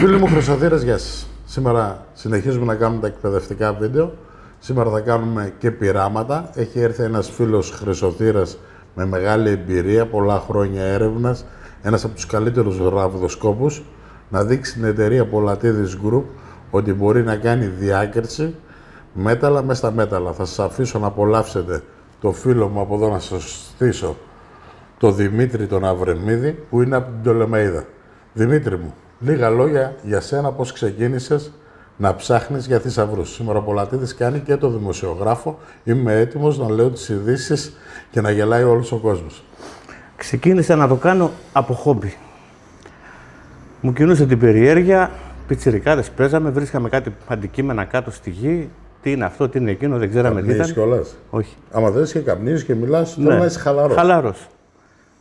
Φίλοι μου χρυσοθύρες, γεια σας. Σήμερα συνεχίζουμε να κάνουμε τα εκπαιδευτικά βίντεο. Σήμερα θα κάνουμε και πειράματα. Έχει έρθει ένας φίλος χρυσοθύρας με μεγάλη εμπειρία, πολλά χρόνια έρευνας, ένας από τους καλύτερους ραβδοσκόπους, να δείξει την εταιρεία Πολατίδης Group ότι μπορεί να κάνει διάκριση μέταλλα μέσα στα μέταλλα. Θα σας αφήσω να απολαύσετε το φίλο μου από εδώ, να σας στήσω το Δημήτρη τον Αβρεμίδη, που είναι από την Πτολεμαΐδα. Δημήτρη μου, λίγα λόγια για σένα, πώς ξεκίνησες να ψάχνεις για θησαυρούς. Σήμερα ο Πολατίδης κάνει και το δημοσιογράφο. Είμαι έτοιμος να λέω τις ειδήσεις και να γελάει όλος ο κόσμος. Ξεκίνησα να το κάνω από χόμπι. Μου κινούσε την περιέργεια, πιτσιρικάδες παίζαμε, βρίσκαμε κάτι αντικείμενα κάτω στη γη. Τι είναι αυτό, τι είναι εκείνο, δεν ξέραμε τι ήταν. Κιόλας. Όχι. Άμα δες και καπνίζεις και μιλάς, τώρα να είσαι χαλαρός. Χαλαρός.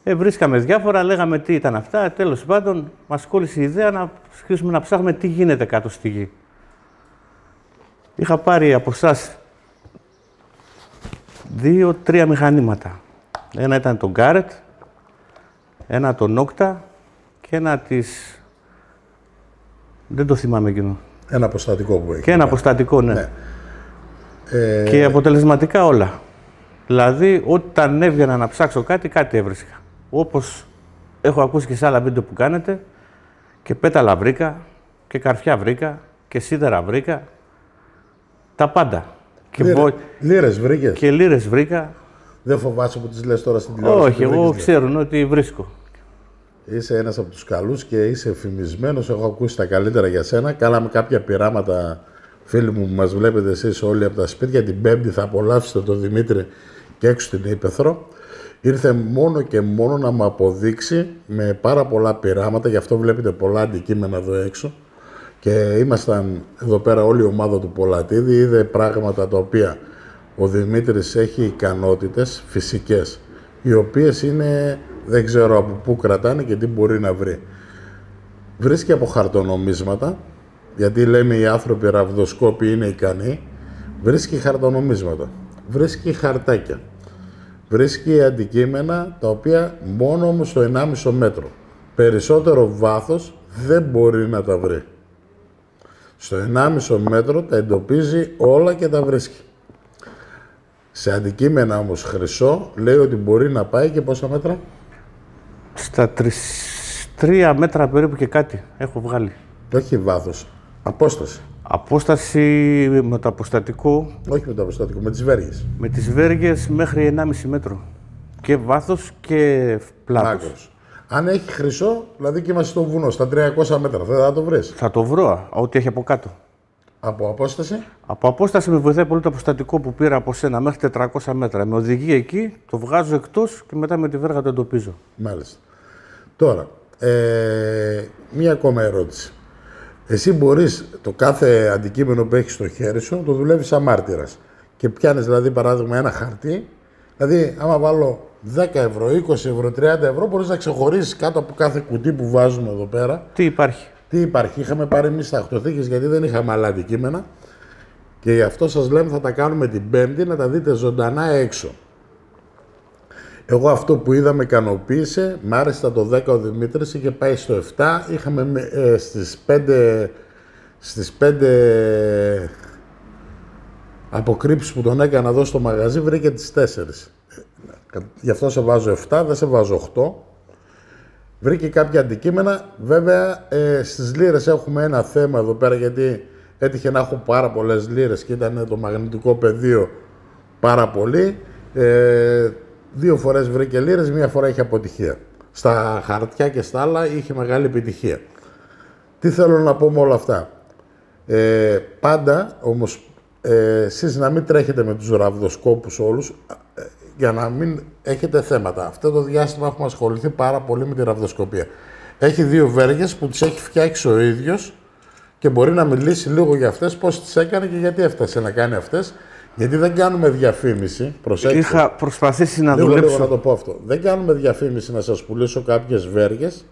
Βρίσκαμε διάφορα, λέγαμε τι ήταν αυτά. Τέλος πάντων, μας κόλλησε η ιδέα να αρχίσουμε να ψάχνουμε τι γίνεται κάτω στη γη. Είχα πάρει από εσάς 2-3 μηχανήματα. Ένα ήταν το Garrett, ένα το Nocta και ένα της... Δεν το θυμάμαι εκείνο. Ένα αποστατικό που έχει. Και ένα αποστατικό, ναι. Και αποτελεσματικά όλα. Δηλαδή, όταν έβγαινα να ψάξω κάτι έβρισκα. Όπως έχω ακούσει και σε άλλα βίντεο που κάνετε, και πέταλα βρήκα, και καρφιά βρήκα, και σίδερα βρήκα. Τα πάντα. Λίρες βρήκες. Και λίρες βρήκα. Δεν φοβάσαι που τις λες τώρα στην τηλεόραση? Όχι, εγώ ξέρουν ότι βρίσκω. Είσαι ένας από τους καλούς και είσαι φημισμένος. Έχω ακούσει τα καλύτερα για σένα. Κάναμε κάποια πειράματα, φίλοι μου, που μας βλέπετε εσείς όλοι από τα σπίτια. Την Πέμπτη θα απολαύσετε τον Δημήτρη και έξω στην Ήπεθρο. Ήρθε μόνο και μόνο να μου αποδείξει με πάρα πολλά πειράματα. Γι' αυτό βλέπετε πολλά αντικείμενα εδώ έξω. Και ήμασταν εδώ πέρα όλη η ομάδα του Πολατίδη. Είδε πράγματα τα οποία ο Δημήτρης έχει ικανότητες φυσικές, οι οποίες είναι, δεν ξέρω από πού κρατάνε και τι μπορεί να βρει. Βρίσκει από χαρτονομίσματα, γιατί λέμε οι άνθρωποι ραβδοσκόποι είναι ικανοί. Βρίσκει χαρτονομίσματα, βρίσκει χαρτάκια, βρίσκει αντικείμενα τα οποία μόνο όμως στο 1,5 μέτρο. Περισσότερο βάθος δεν μπορεί να τα βρει. Στο 1,5 μέτρο τα εντοπίζει όλα και τα βρίσκει. Σε αντικείμενα όμως χρυσό λέει ότι μπορεί να πάει και πόσα μέτρα? Στα 3 μέτρα περίπου και κάτι έχω βγάλει. Όχι βάθος, απόσταση. Απόσταση με το αποστατικό. Όχι με το αποστατικό, με τις βέργες. Με τις βέργες μέχρι 1,5 μέτρο. Και βάθος και πλάτος. Αν έχει χρυσό, δηλαδή και είμαστε στο βουνό, στα 300 μέτρα, θα το βρεις? Θα το βρω, ό,τι έχει από κάτω. Από απόσταση? Από απόσταση με βοηθάει πολύ το αποστατικό που πήρα από σένα μέχρι 400 μέτρα. Με οδηγεί εκεί, το βγάζω εκτός και μετά με τη βέργα το εντοπίζω. Μάλιστα. Τώρα, μία ακόμα ερώτηση. Εσύ μπορείς το κάθε αντικείμενο που έχεις στο χέρι σου, το δουλεύεις σαν μάρτυρας. Και πιάνεις δηλαδή παράδειγμα ένα χαρτί, δηλαδή άμα βάλω 10 ευρώ, 20 ευρώ, 30 ευρώ, μπορείς να ξεχωρίσεις κάτω από κάθε κουτί που βάζουμε εδώ πέρα. Τι υπάρχει. Τι υπάρχει. Είχαμε πάρει εμείς τα ακτοθήκες γιατί δεν είχαμε άλλα αντικείμενα. Και γι' αυτό σας λέμε θα τα κάνουμε την Πέμπτη, να τα δείτε ζωντανά έξω. Εγώ αυτό που είδα με ικανοποίησε, μ' άρεσε το 10 ο Δημήτρης, είχε πάει στο 7, είχαμε στις 5 αποκρύψεις που τον έκανα εδώ στο μαγαζί, βρήκε τις 4. Γι' αυτό σε βάζω 7, δεν σε βάζω 8. Βρήκε κάποια αντικείμενα. Βέβαια, στις λίρες έχουμε ένα θέμα εδώ πέρα, γιατί έτυχε να έχω πάρα πολλές λίρες και ήταν το μαγνητικό πεδίο πάρα πολύ. 2 φορές βρήκε λίρες, 1 φορά είχε αποτυχία. Στα χαρτιά και στα άλλα είχε μεγάλη επιτυχία. Τι θέλω να πω με όλα αυτά? Πάντα, όμως, εσείς να μην τρέχετε με τους ραβδοσκόπους όλους, για να μην έχετε θέματα. Αυτό το διάστημα έχουμε ασχοληθεί πάρα πολύ με τη ραβδοσκοπία. Έχει 2 βέργες που τις έχει φτιάξει ο ίδιος και μπορεί να μιλήσει λίγο για αυτές, πώς τις έκανε και γιατί έφτασε να κάνει αυτές. Γιατί δεν κάνουμε διαφήμιση. Προσέξτε. Είχα προσπαθήσει να δουλέψω. Λίγο να το πω αυτό. Δεν κάνουμε διαφήμιση να σας πουλήσω κάποιες βέργες.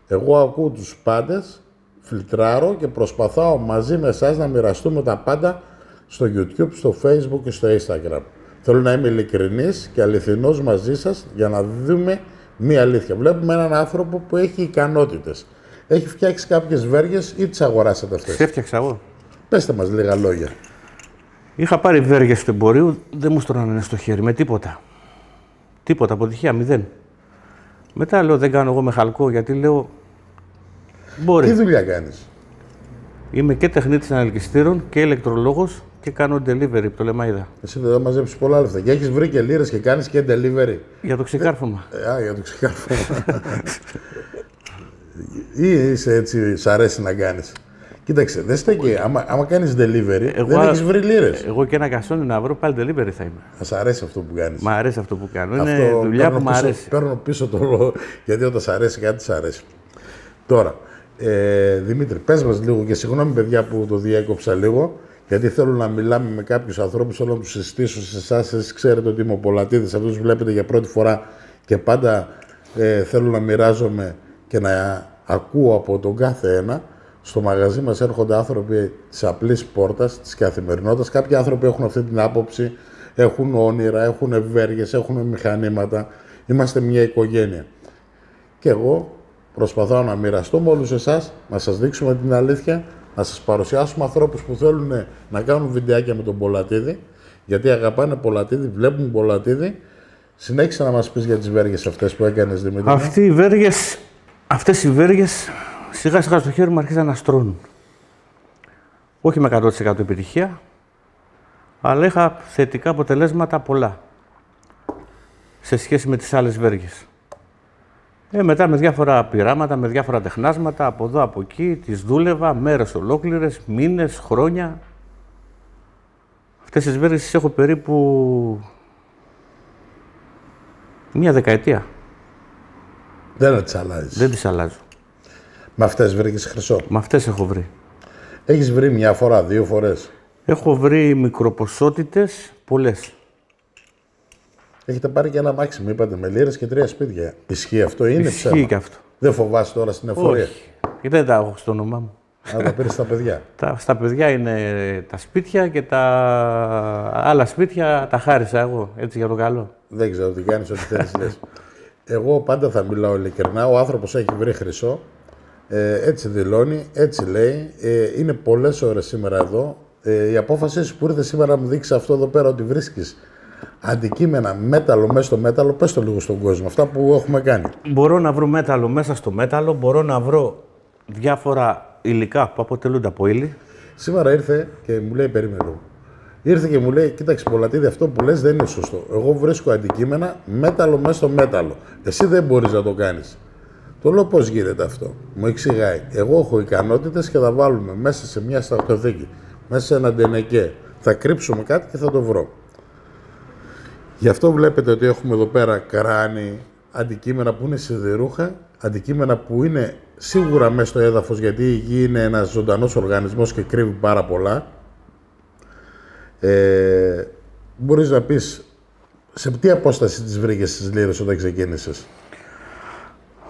Εγώ ακούω τους πάντες, φιλτράρω και προσπαθάω μαζί με εσάς να μοιραστούμε τα πάντα στο YouTube, στο Facebook και στο Instagram. Θέλω να είμαι ειλικρινής και αληθινός μαζί σας για να δούμε μία αλήθεια. Βλέπουμε έναν άνθρωπο που έχει ικανότητες. έχει φτιάξει κάποιες βέργες ή τις αγοράσατε αυτές? Τι έφτιαξα εγώ. Πέστε μας λίγα λόγια. Είχα πάρει βέργες του εμπορίου, δεν μου στρώνανε στο χέρι με τίποτα. Τίποτα, αποτυχία, 0. Μετά λέω δεν κάνω εγώ με χαλκό γιατί λέω μπορεί. Τι δουλειά κάνεις? Είμαι και τεχνίτης ανελκυστήρων και ηλεκτρολόγος και κάνω delivery από το Λεμαΐδα. Εσύ δεν θα μαζέψεις πολλά λεφτά. Και έχεις βρει και λίρες και κάνεις και delivery. Για το ξεκάρφωμα. Για το ξεκάρφωμα. Ή είσαι έτσι, σ' αρέσει να κάνεις? Κοίταξε, δεν στέκει. Άμα κάνεις delivery, δεν έχεις βρει λίρες. Εγώ και ένα κασόνι να βρω, πάλι delivery θα είμαι. Σ' αρέσει αυτό που κάνεις? Μ' αρέσει αυτό που κάνω. Είναι δουλειά που μ' αρέσει. Παίρνω πίσω το λόγο, γιατί όταν σ' αρέσει κάτι, σ' αρέσει. Τώρα, Δημήτρη, πες μας λίγο, και συγγνώμη παιδιά που το διέκοψα λίγο, γιατί θέλω να μιλάμε με κάποιους ανθρώπους, θέλω να τους συστήσω σε εσάς. Εσείς ξέρετε ότι είμαι ο Πολατίδης, αυτούς βλέπετε για πρώτη φορά και πάντα θέλω να μοιράζομαι και να ακούω από τον κάθε ένα. Στο μαγαζί μας έρχονται άνθρωποι της απλής πόρτας, της καθημερινότητας. Κάποιοι άνθρωποι έχουν αυτή την άποψη, έχουν όνειρα, έχουν ευέργειες, έχουν μηχανήματα. Είμαστε μια οικογένεια. Και εγώ προσπαθώ να μοιραστώ με όλους εσάς, να σας δείξουμε την αλήθεια, να σας παρουσιάσουμε ανθρώπους που θέλουν να κάνουν βιντεάκια με τον Πολατίδη, γιατί αγαπάνε Πολατίδη, βλέπουν Πολατίδη. Συνέχισε να μας πεις για τις βέργες αυτές που έκανες, Δημήτρη. Αυτές οι βέργες σιγά σιγά στο χέρι μου αρχίζαν να στρώνουν. Όχι με 100% επιτυχία, αλλά είχα θετικά αποτελέσματα πολλά σε σχέση με τις άλλες βέργες. Μετά με διάφορα πειράματα, με διάφορα τεχνάσματα, από εδώ από εκεί, τις δούλευα μέρες ολόκληρες, μήνες, χρόνια. Αυτές τις βέργες τις έχω περίπου μία δεκαετία. Δεν τις αλλάζεις? Δεν τις αλλάζω. Με αυτές βρήκες χρυσό? Με αυτές έχω βρει. Έχεις βρει μια φορά, 2 φορές? Έχω βρει μικροποσότητες, πολλές. Έχετε πάρει και ένα αμάξι, μου είπατε, με λίρες και 3 σπίτια. Ισχύει αυτό, είναι ψέμα? Ισχύει και αυτό. Δεν φοβάσαι τώρα στην εφορία? Όχι. Και δεν τα έχω στο όνομά μου. Τα πήρες στα παιδιά? Στα παιδιά είναι τα σπίτια και τα άλλα σπίτια τα χάρισα εγώ, έτσι για το καλό. Δεν ξέρω τι κάνεις, ό,τι θέλεις λες. Εγώ πάντα θα μιλάω ειλικρινά. Ο άνθρωπος έχει βρει χρυσό. Έτσι δηλώνει, έτσι λέει. Είναι πολλές ώρες σήμερα εδώ. Η απόφαση σου που ήρθε σήμερα να μου δείξει αυτό εδώ πέρα, ότι βρίσκεις αντικείμενα μέταλλο μέσα στο μέταλλο, πες το λίγο στον κόσμο, αυτά που έχουμε κάνει. Μπορώ να βρω μέταλλο μέσα στο μέταλλο, μπορώ να βρω διάφορα υλικά που αποτελούνται από ύλη. Σήμερα ήρθε και μου λέει, περίμενε. Ήρθε και μου λέει, κοίταξε Πολατίδη, αυτό που λες δεν είναι σωστό. Εγώ βρίσκω αντικείμενα μέταλλο μέσα στο μέταλλο. Εσύ δεν μπορείς να το κάνεις. Το λέω πώς γίνεται αυτό. Μου εξηγάει. Εγώ έχω ικανότητες και θα βάλουμε μέσα σε μια στρατοθήκη, μέσα σε ένα ντενεκέ. Θα κρύψουμε κάτι και θα το βρω. Γι' αυτό βλέπετε ότι έχουμε εδώ πέρα κράνη, αντικείμενα που είναι σιδηρούχα, αντικείμενα που είναι σίγουρα μέσα στο έδαφος, γιατί η γη είναι ένας ζωντανός οργανισμός και κρύβει πάρα πολλά. Μπορείς να πεις σε τι απόσταση τις βρήκες τις λίρες όταν ξεκίνησες?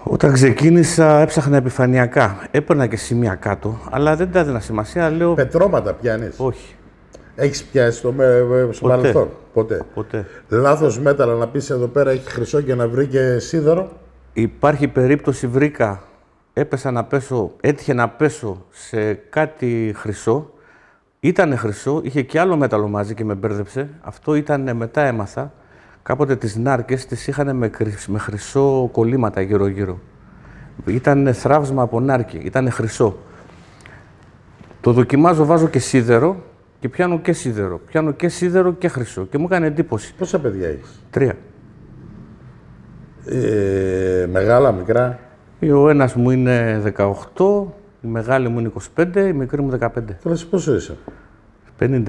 Όταν ξεκίνησα έψαχνα επιφανειακά. Έπαιρνα και σημεία κάτω, αλλά δεν τα έδινα σημασία. Λέω... Πετρώματα πιάνεις? Όχι. Έχεις πιάσει στο παρελθόν? Ποτέ. Λάθος μέταλλα να πεις εδώ πέρα έχει χρυσό και να βρει και σίδερο? Υπάρχει περίπτωση, βρήκα, έτυχε να πέσω σε κάτι χρυσό. Ήτανε χρυσό, είχε και άλλο μέταλλο μαζί και με μπέρδεψε. Αυτό ήταν, μετά έμαθα, κάποτε τις νάρκες τις είχαν με χρυσό κολλήματα γύρω-γύρω. Ήταν θράψμα από νάρκη, ήταν χρυσό. Το δοκιμάζω, βάζω και σίδερο και πιάνω και σίδερο. Πιάνω και σίδερο και χρυσό και μου έκανε εντύπωση. Πόσα παιδιά έχεις? 3. Μεγάλα, μικρά? Ο ένας μου είναι 18, η μεγάλη μου είναι 25, η μικρή μου 15. Τώρα εσύ πόσο είσαι? 50.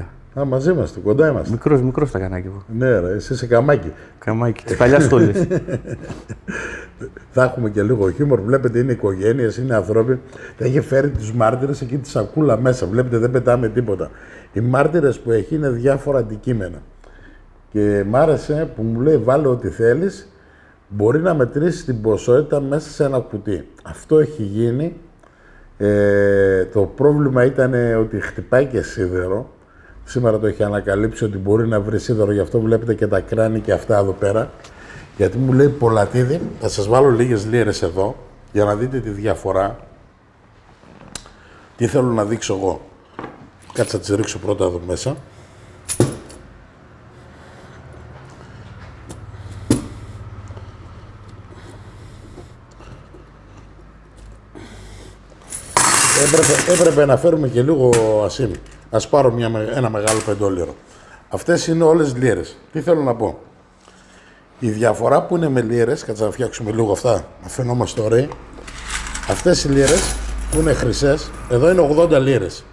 Μαζί είμαστε, κοντά είμαστε. Μικρός τα κανάκι εγώ. Ναι ρε, εσύ είσαι καμάκι. Καμάκι, της παλιάς στόλης. Θα έχουμε και λίγο χιούμορ. Βλέπετε, είναι οικογένειες, είναι ανθρώποι. Θα έχει φέρει τους μάρτυρες εκεί τη σακούλα μέσα. Βλέπετε, δεν πετάμε τίποτα. Οι μάρτυρες που έχει είναι διάφορα αντικείμενα. Και μ' άρεσε που μου λέει, βάλε ό,τι θέλεις. Μπορεί να μετρήσει την ποσότητα μέσα σε ένα κουτί. Αυτό έχει γίνει. Το πρόβλημα ήταν ότι χτυπάει και σίδερο. Σήμερα το έχει ανακαλύψει ότι μπορεί να βρει σίδερο, γι' αυτό βλέπετε και τα κράνη και αυτά εδώ πέρα. Γιατί μου λέει Πολατίδη, θα σας βάλω λίγες λίρες εδώ, για να δείτε τη διαφορά. Τι θέλω να δείξω εγώ. Κάτσε να τις ρίξω πρώτα εδώ μέσα. Έπρεπε να φέρουμε και λίγο ασίμι. Ας πάρω ένα μεγάλο 5 όλυρο. Αυτές είναι όλες λίρες. Τι θέλω να πω. Η διαφορά που είναι με λίρες, κάτσε να φτιάξουμε λίγο αυτά, να φαινόμαστε ωραίοι. Αυτές οι λίρες που είναι χρυσές, εδώ είναι 80 λίρες.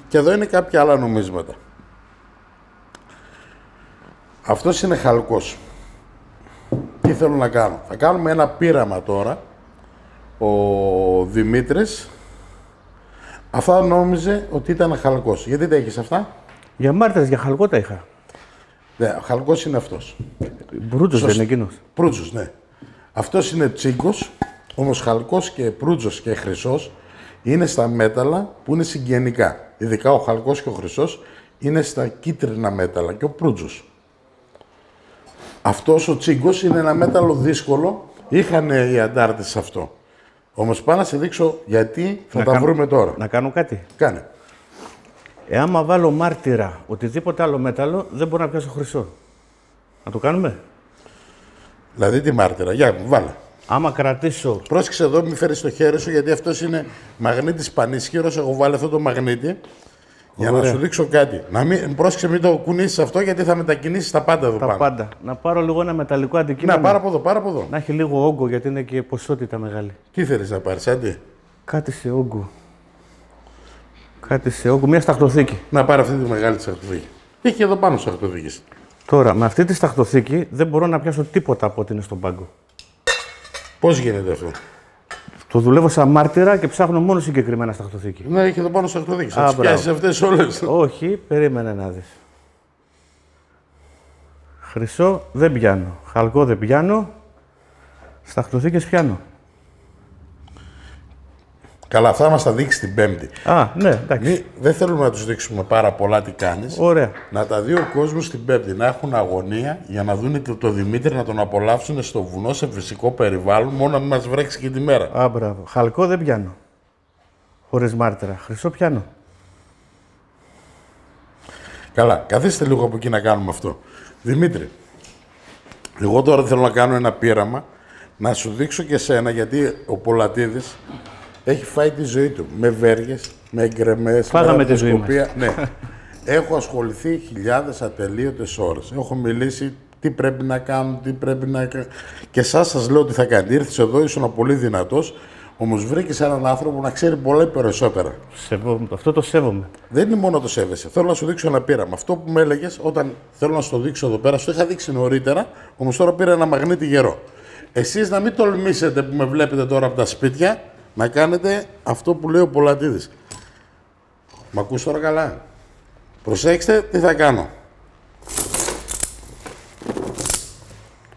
Και εδώ είναι κάποια άλλα νομίσματα. Αυτός είναι χαλκός. Τι θέλω να κάνω. Θα κάνουμε ένα πείραμα τώρα. Ο Δημήτρης αυτά νόμιζε ότι ήταν χαλκός. Γιατί τα έχεις αυτά? Για μάρτυρες, για χαλκό τα είχα. Ναι, χαλκός είναι αυτός. Προύτζος δεν είναι εκείνος. Προύτζος, ναι. Αυτός είναι τσίγκος, όμως χαλκός και προύτζος και χρυσός είναι στα μέταλλα που είναι συγγενικά. Ειδικά ο χαλκός και ο χρυσός είναι στα κίτρινα μέταλλα και ο προύτζος. Αυτός ο τσίγκος είναι ένα μέταλλο δύσκολο. Είχαν οι αντάρτες αυτό. Όμως πάω να σε δείξω γιατί θα τα βρούμε τώρα. Να κάνω κάτι. Κάνε. Άμα βάλω μάρτυρα οτιδήποτε άλλο μέταλλο, δεν μπορώ να πιάσω χρυσό. Να το κάνουμε. Δηλαδή τι μάρτυρα. Για βάλε. Άμα κρατήσω... Πρόσεξε εδώ, μην φέρεις το χέρι σου, γιατί αυτός είναι μαγνήτης πανίσχυρος. Έχω βάλει αυτό το μαγνήτη για να σου δείξω κάτι. Πρόσεξε, μην το κουνήσεις αυτό, γιατί θα μετακινήσεις τα πάντα εδώ πάνω. Τα πάντα. Να πάρω λίγο ένα μεταλλικό αντικείμενο. Να πάρω από εδώ, πάρω από εδώ. Να έχει λίγο όγκο, γιατί είναι και ποσότητα μεγάλη. Τι θέλεις να πάρεις, άντι? Κάτι σε όγκο. Κάτι σε όγκο, μια σταχτοθήκη. Να πάρει αυτή τη μεγάλη σταχτοθήκη. Έχει εδώ πάνω σταχτοθήκη. Τώρα, με αυτή τη σταχτοθήκη δεν μπορώ να πιάσω τίποτα από ό,τι είναι στον πάγκο. Πώς γίνεται αυτό? Το δουλεύω σαν μάρτυρα και ψάχνω μόνο συγκεκριμένα σταχτοθήκη. Ναι, έχει εδώ πάνω σταχτοθήκη. Θα τις πιάσεις αυτές όλες. Όχι, περίμενε να δεις. Χρυσό δεν πιάνω. Χαλκό δεν πιάνω. Σταχτοθήκες πιάνω. Καλά, αυτά μας τα δείξει την Πέμπτη. Α, ναι, εντάξει. Δεν θέλουμε να τους δείξουμε πάρα πολλά τι κάνεις. Ωραία. Να τα δει ο κόσμος την Πέμπτη, να έχουν αγωνία για να δουν το Δημήτρη, να τον απολαύσουν στο βουνό, σε φυσικό περιβάλλον, μόνο να μην μας βρέξει και τη μέρα. Α, μπράβο. Χαλκό δεν πιάνω. Χωρίς μάρτυρα. Χρυσό πιάνω. Καλά, καθίστε λίγο από εκεί να κάνουμε αυτό. Δημήτρη, εγώ τώρα θέλω να κάνω ένα πείραμα, να σου δείξω και σένα, γιατί ο Πολατίδης έχει φάει τη ζωή του με βέργες, με εγκρεμές, με τη ζωή μας. Ναι. Έχω ασχοληθεί χιλιάδες ατελείωτες ώρες. Έχω μιλήσει τι πρέπει να κάνω, τι πρέπει να κάνω. Και σας λέω τι θα κάνετε. Ήρθες εδώ, ήσουν πολύ δυνατός, όμως βρήκες έναν άνθρωπο να ξέρει πολλά περισσότερα. Αυτό το σέβομαι. Δεν είναι μόνο το σέβεσαι. Θέλω να σου δείξω ένα πείραμα. Αυτό που με έλεγες, όταν θέλω να σου το δείξω εδώ πέρα, σου το είχα δείξει νωρίτερα, όμως τώρα πήρα ένα μαγνήτη γερό. Εσείς να μην τολμήσετε που με βλέπετε τώρα από τα σπίτια, να κάνετε αυτό που λέει ο Πολατίδης. Μ' ακούς τώρα καλά? Προσέξτε τι θα κάνω.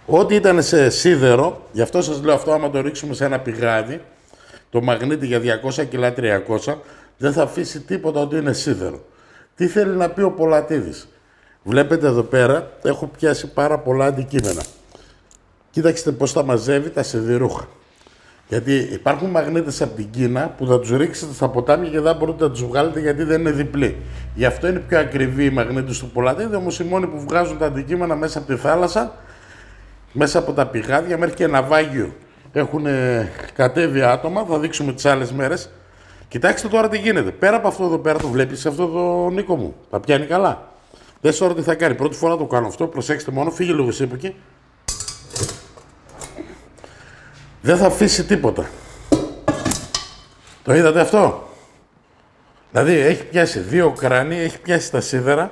Ό,τι ήταν σε σίδερο, γι' αυτό σας λέω αυτό, άμα το ρίξουμε σε ένα πηγάδι, το μαγνήτη για 200 κιλά 300, δεν θα αφήσει τίποτα ότι είναι σίδερο. Τι θέλει να πει ο Πολατίδης? Βλέπετε εδώ πέρα, έχω πιάσει πάρα πολλά αντικείμενα. Κοίταξτε πώς τα μαζεύει τα σιδηρούχα. Γιατί υπάρχουν μαγνήτες από την Κίνα που θα τους ρίξετε στα ποτάμια και δεν μπορείτε να τους βγάλετε, γιατί δεν είναι διπλή. Γι' αυτό είναι πιο ακριβή οι μαγνήτες του Πολατίδη, όμως οι μόνοι που βγάζουν τα αντικείμενα μέσα από τη θάλασσα, μέσα από τα πηγάδια, μέχρι και ναυάγιο. Έχουν κατέβει άτομα, θα δείξουμε τις άλλες μέρες. Κοιτάξτε τώρα τι γίνεται. Πέρα από αυτό εδώ πέρα, το βλέπεις αυτό το Νίκο μου. Τα πιάνει καλά. Δες τώρα τι θα κάνει. Πρώτη φορά το κάνω αυτό. Προσέξτε μόνο, φύγε λίγο εσύ από εκεί. Δεν θα αφήσει τίποτα. Το είδατε αυτό? Δηλαδή έχει πιάσει 2 κράνη, έχει πιάσει τα σίδερα.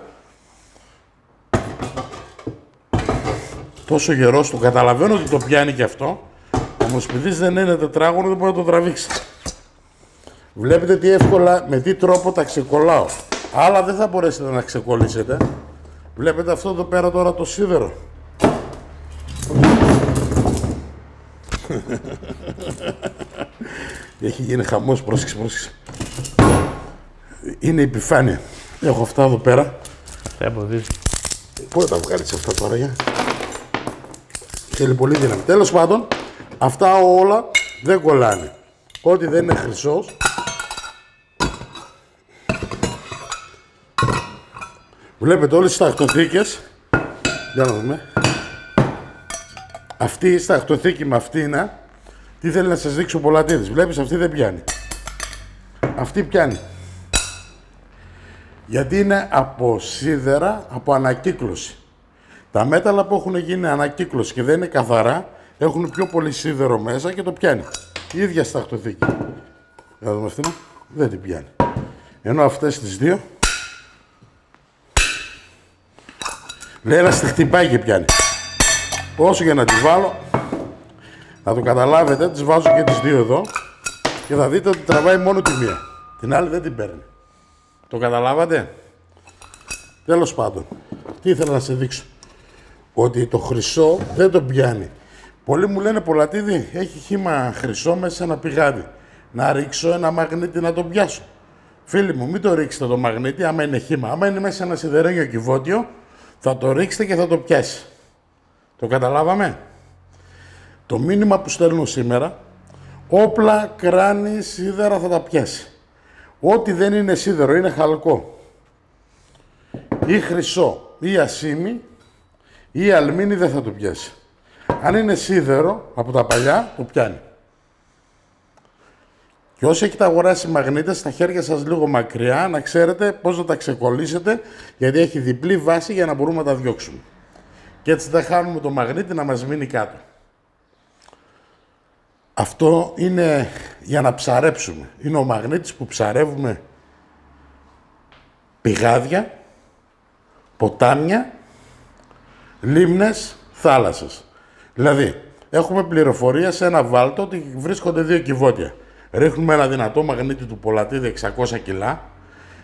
Τόσο γερός του, καταλαβαίνω ότι το πιάνει και αυτό. Όμως επειδή δεν είναι τετράγωνο δεν μπορεί να το τραβήξει. Βλέπετε τι εύκολα, με τι τρόπο τα ξεκολλάω. Άλλα δεν θα μπορέσετε να ξεκολλήσετε. Βλέπετε αυτό εδώ πέρα τώρα το σίδερο. Έχει γίνει χαμός, πρόσεξε, πρόσεξε. Είναι η επιφάνεια. Έχω αυτά εδώ πέρα. Δεν εμποδίζει. Πού θα τα βγάλεις αυτά τώρα, για? Θέλει πολύ δύναμη. Τέλος πάντων, αυτά όλα δεν κολλάνε. Ό,τι δεν είναι χρυσός, Βλέπετε όλες τις σταχτοθήκες. Για να δούμε. Αυτή η σταχτοθήκη με αυτή είναι. Τι θέλει να σας δείξω Πολατίδης. Βλέπεις, αυτή δεν πιάνει. Αυτή πιάνει. Γιατί είναι από σίδερα, από ανακύκλωση. Τα μέταλλα που έχουν γίνει ανακύκλωση και δεν είναι καθαρά, έχουν πιο πολύ σίδερο μέσα και το πιάνει. Η ίδια σταχτοθήκη. Για να δούμε αυτήν. Δεν την πιάνει. Ενώ αυτές τις δύο, λέει να στη χτυπάει και πιάνει. Όσο για να τη βάλω, να το καταλάβετε, τις βάζω και τις δύο εδώ και θα δείτε ότι τραβάει μόνο τη μία. Την άλλη δεν την παίρνει. Το καταλάβατε? Τέλος πάντων, τι ήθελα να σε δείξω. Ότι το χρυσό δεν το πιάνει. Πολλοί μου λένε, Πολατίδη, έχει χύμα χρυσό μέσα σε ένα πηγάδι. Να ρίξω ένα μαγνήτη να το πιάσω. Φίλοι μου, μην το ρίξετε το μαγνήτη, άμα είναι χύμα. Άμα είναι μέσα σε ένα σιδερένιο κυβότιο, θα το ρίξετε και θα το πιάσει. Το καταλάβαμε? Το μήνυμα που στέλνω σήμερα, όπλα, κράνη, σίδερα θα τα πιάσει. Ό,τι δεν είναι σίδερο, είναι χαλκό ή χρυσό ή ασήμι ή αλμίνι δεν θα το πιάσει. Αν είναι σίδερο από τα παλιά, το πιάνει. Και όσοι έχετε αγοράσει μαγνήτες, στα χέρια σας λίγο μακριά, να ξέρετε πώς να τα ξεκολλήσετε, γιατί έχει διπλή βάση για να μπορούμε να τα διώξουμε. Και έτσι δεν χάνουμε το μαγνήτη να μας μείνει κάτω. Αυτό είναι για να ψαρέψουμε. Είναι ο μαγνήτης που ψαρεύουμε πηγάδια, ποτάμια, λίμνες, θάλασσες. Δηλαδή, έχουμε πληροφορία σε ένα βάλτο ότι βρίσκονται δύο κυβότια. Ρίχνουμε ένα δυνατό μαγνήτη του Πολατίδη 600 κιλά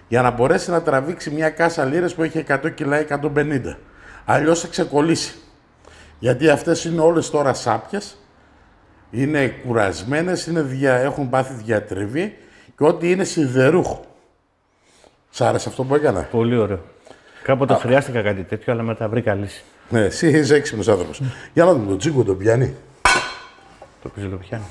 για να μπορέσει να τραβήξει μια κάσα λίρες που έχει 100 κιλά, 150. Αλλιώς θα ξεκολλήσει. Γιατί αυτές είναι όλες τώρα σάπιες, είναι κουρασμένες, έχουν πάθει διατριβή και ό,τι είναι σιδερούχο. Σ' άρεσε αυτό που έκανα? Πολύ ωραίο. Κάποτε χρειάστηκα κάτι τέτοιο, αλλά μετά βρήκα λύση. Ναι, εσύ είσαι έξυπνος άνθρωπος. Για να δούμε, το τσίγκο το πιάνει. Το πιάνει.